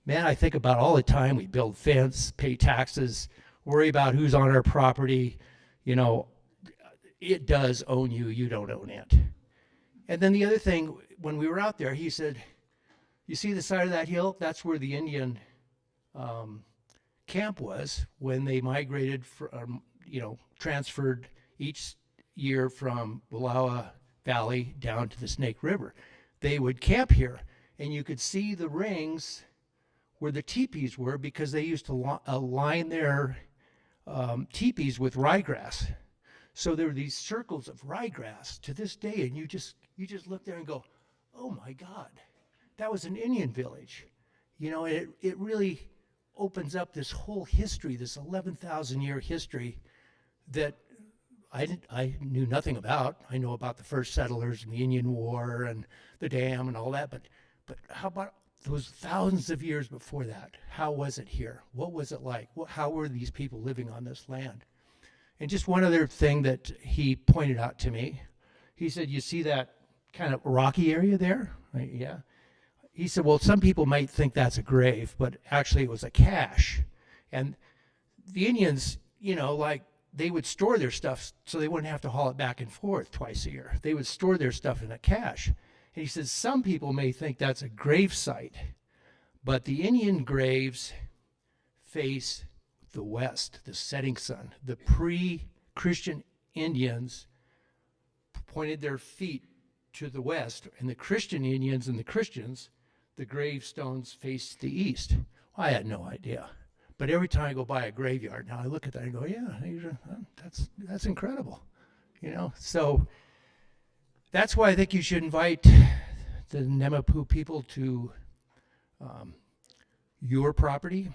man, I think about all the time we build fence, pay taxes, worry about who's on our property. You know, it does own you, you don't own it. And then the other thing, when we were out there, he said, you see the side of that hill? That's where the Indian camp was when they migrated, transferred each year from Wallowa Valley down to the Snake River. They would camp here, and you could see the rings where the teepees were because they used to align their teepees with ryegrass. So there were these circles of ryegrass to this day, and you just look there and go, oh my God, that was an Indian village. You know, it really opens up this whole history, this 11,000-year history that I knew nothing about. I know about the first settlers and the Indian War and the dam and all that, but how about those thousands of years before that? How was it here? What was it like? How were these people living on this land? And just one other thing that he pointed out to me, he said, you see that kind of rocky area there? Right, yeah. He said, well, some people might think that's a grave, but actually it was a cache. And the Indians, you know, like they would store their stuff so they wouldn't have to haul it back and forth twice a year. They would store their stuff in a cache. And he says, some people may think that's a grave site, but the Indian graves face the west, the setting sun. The pre-Christian Indians pointed their feet to the west, and the Christian Indians and the Christians, the gravestones face the east. Well, I had no idea. But every time I go by a graveyard now, I look at that and go, yeah, that's incredible. You know, so that's why I think you should invite the Nemapu people to your property.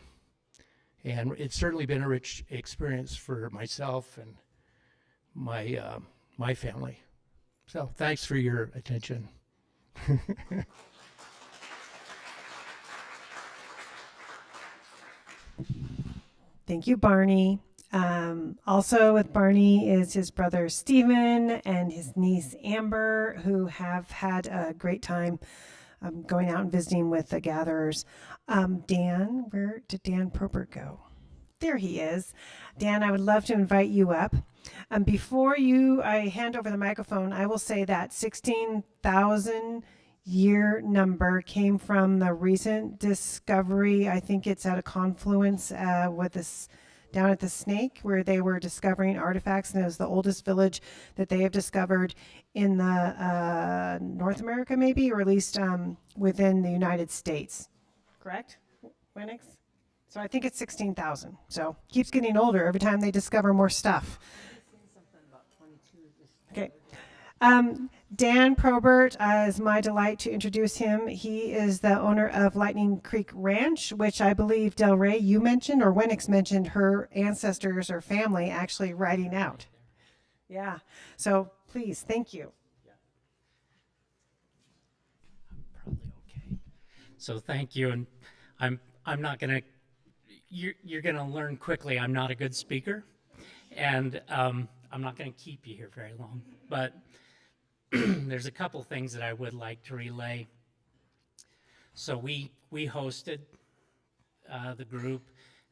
And it's certainly been a rich experience for myself and my family. So thanks for your attention. Thank you, Barney. Also with Barney is his brother Stephen and his niece Amber, who have had a great time going out and visiting with the gatherers. Dan, where did Dan Probert go? There he is. Dan, I would love to invite you up. Before I hand over the microphone, I will say that 16,000 year number came from the recent discovery. I think it's at a confluence with this down at the Snake, where they were discovering artifacts, and it was the oldest village that they have discovered in the North America, maybe, or at least within the United States. Correct, Wenix? So I think it's 16,000. So keeps getting older every time they discover more stuff. Okay. Dan Probert, is my delight to introduce him. He is the owner of Lightning Creek Ranch, which I believe, Del Rey, you mentioned, or Wenix mentioned her ancestors or family actually riding out. Yeah. So please, thank you. I'm probably okay. So thank you, and I'm not gonna. You're gonna learn quickly. I'm not a good speaker, and I'm not gonna keep you here very long, but. There's a couple things that I would like to relay. So we hosted the group,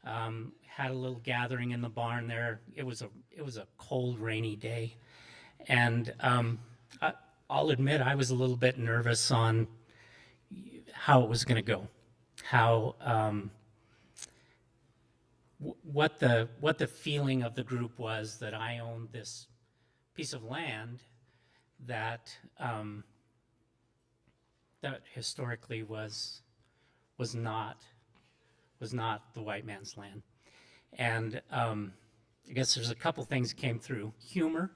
had a little gathering in the barn there. It was a cold, rainy day, and I'll admit I was a little bit nervous on how it was going to go, how what the feeling of the group was that I owned this piece of land that that historically was not the white man's land. And I guess there's a couple things that came through. Humor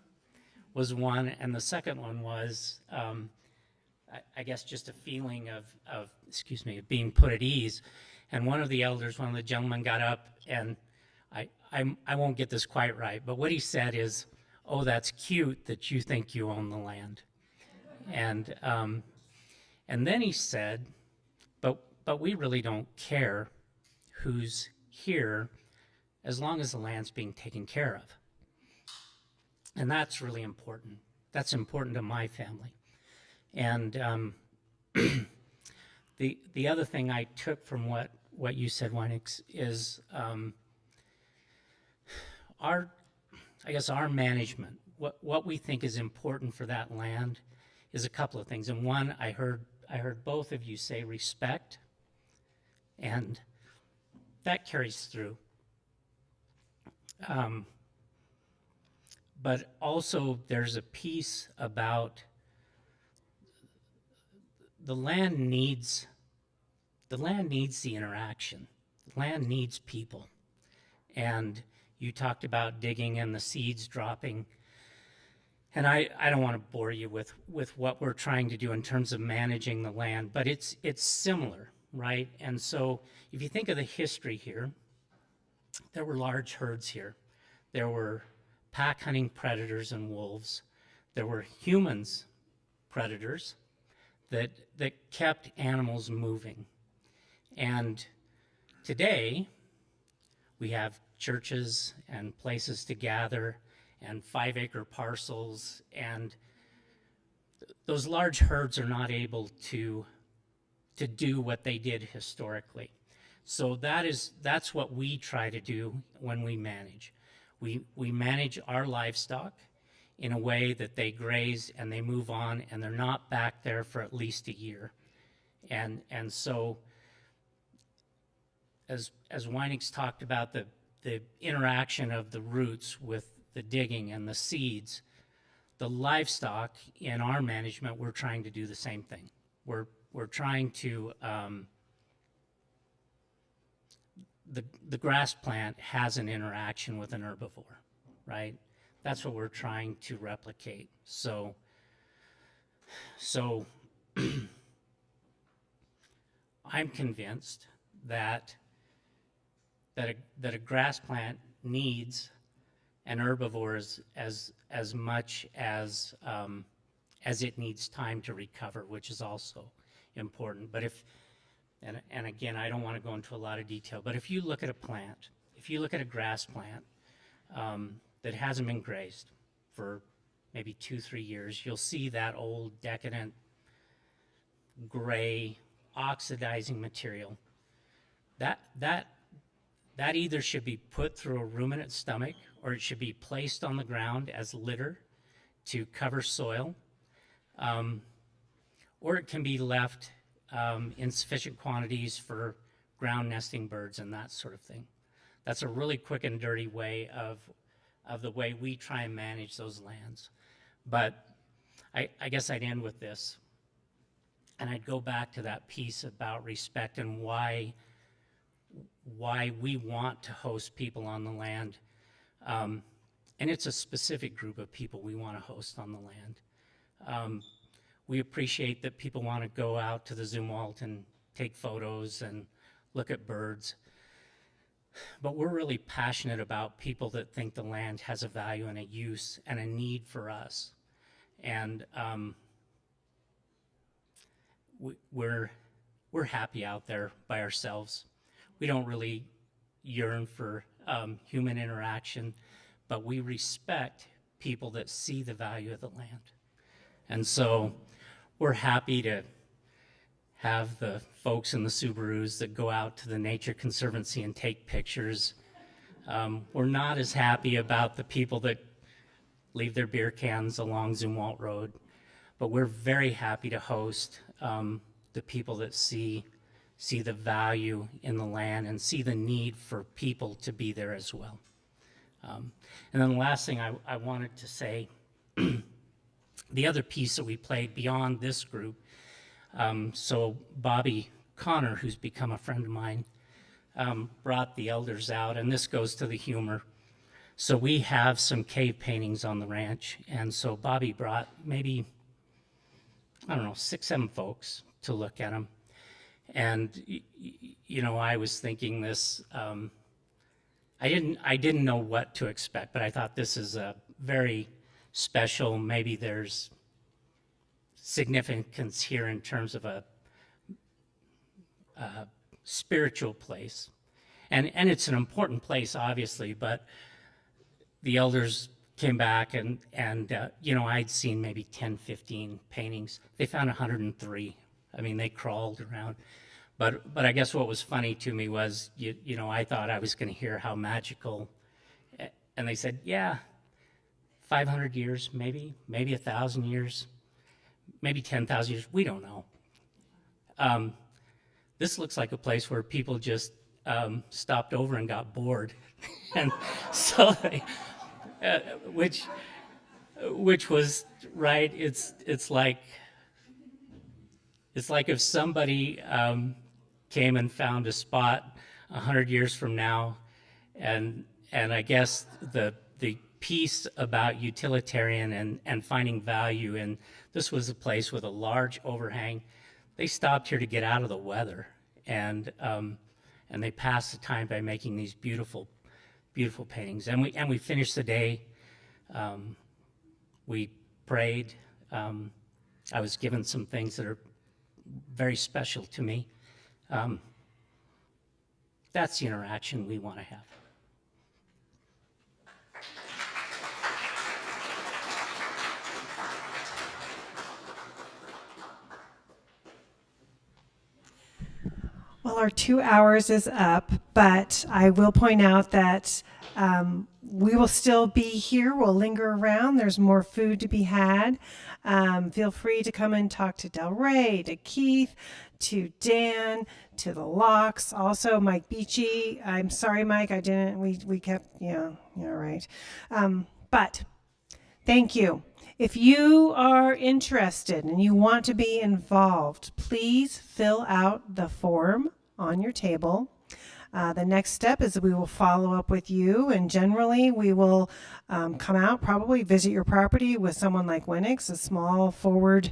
was one, and the second one was I guess just a feeling of being put at ease. And one of the elders, one of the gentlemen, got up, and I won't get this quite right, but what he said is, "Oh, that's cute that you think you own the land." And then he said, but we really don't care who's here as long as the land's being taken care of. And that's really important. That's important to my family. And the other thing I took from what you said, Wenix, is our management. What we think is important for that land is a couple of things. And one, I heard both of you say respect, and that carries through. But also there's a piece about the land needs the interaction. The land needs people. And you talked about digging and the seeds dropping. And I don't want to bore you with what we're trying to do in terms of managing the land, but it's similar, right? And so if you think of the history here, there were large herds here. There were pack hunting predators and wolves. There were humans, predators, that kept animals moving. And today, we have churches and places to gather and 5-acre parcels, and those large herds are not able to do what they did historically. So that's what we try to do when we manage. We manage our livestock in a way that they graze and they move on, and they're not back there for at least a year. And so as Wenix talked about the interaction of the roots with the digging and the seeds, the livestock in our management, we're trying to do the same thing. We're trying to the grass plant has an interaction with an herbivore, right? That's what we're trying to replicate. So I'm convinced that a grass plant needs an herbivore as much as it needs time to recover, which is also important. But and again, I don't want to go into a lot of detail, but if you look at a plant, if you look at a grass plant that hasn't been grazed for maybe 2-3 years, you'll see that old decadent gray oxidizing material. That either should be put through a ruminant stomach, or it should be placed on the ground as litter to cover soil, or it can be left in sufficient quantities for ground nesting birds and that sort of thing. That's a really quick and dirty way of the way we try and manage those lands. But I guess I'd end with this, and I'd go back to that piece about respect and why we want to host people on the land. And it's a specific group of people we want to host on the land. We appreciate that people want to go out to the Zumwalt and take photos and look at birds. But we're really passionate about people that think the land has a value and a use and a need for us. And we're happy out there by ourselves. We don't really yearn for human interaction, but we respect people that see the value of the land. And so we're happy to have the folks in the Subarus that go out to the Nature Conservancy and take pictures. We're not as happy about the people that leave their beer cans along Zumwalt Road, but we're very happy to host the people that see the value in the land and see the need for people to be there as well. And then the last thing I wanted to say, the other piece that we played beyond this group, so Bobby Connor, who's become a friend of mine, brought the elders out, and this goes to the humor. So we have some cave paintings on the ranch, and so Bobby brought maybe, 6-7 folks to look at them. And I was thinking this, I didn't know what to expect, but I thought this is a very special. Maybe there's significance here in terms of a spiritual place. And it's an important place, obviously, but the elders came back and you know, I'd seen maybe 10, 15 paintings. They found 103. I mean, they crawled around. But I guess what was funny to me was, you know, I thought I was going to hear how magical, and they said, yeah, 500 years, maybe 1,000 years, maybe 10,000 years. We don't know. This looks like a place where people just stopped over and got bored, and so they, which was right. It's like if somebody came and found a spot 100 years from now, and I guess the piece about utilitarian and finding value in this was a place with a large overhang. They stopped here to get out of the weather, and they passed the time by making these beautiful paintings. And we finished the day. We prayed. I was given some things that are very special to me. That's the interaction we want to have. Well, our 2 hours is up, but I will point out that we will still be here. We'll linger around. There's more food to be had. Feel free to come and talk to Del Rey, to Keith, to Dan, to the Locks, also Mike Beachy. I'm sorry, Mike, I didn't, we kept, yeah, right. But thank you. If you are interested and you want to be involved, please fill out the form on your table. The next step is we will follow up with you, and generally we will come out, probably visit your property with someone like Wenix, a small forward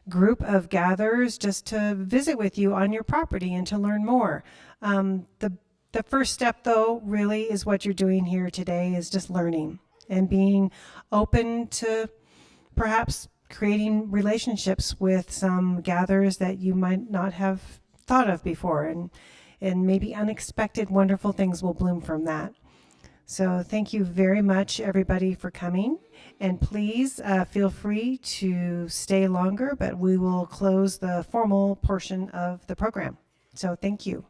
group of gatherers, just to visit with you on your property and to learn more. The first step, though, really is what you're doing here today, is just learning and being open to perhaps creating relationships with some gatherers that you might not have thought of before, and maybe unexpected wonderful things will bloom from that. So thank you very much, everybody, for coming, and please feel free to stay longer, but we will close the formal portion of the program. So thank you.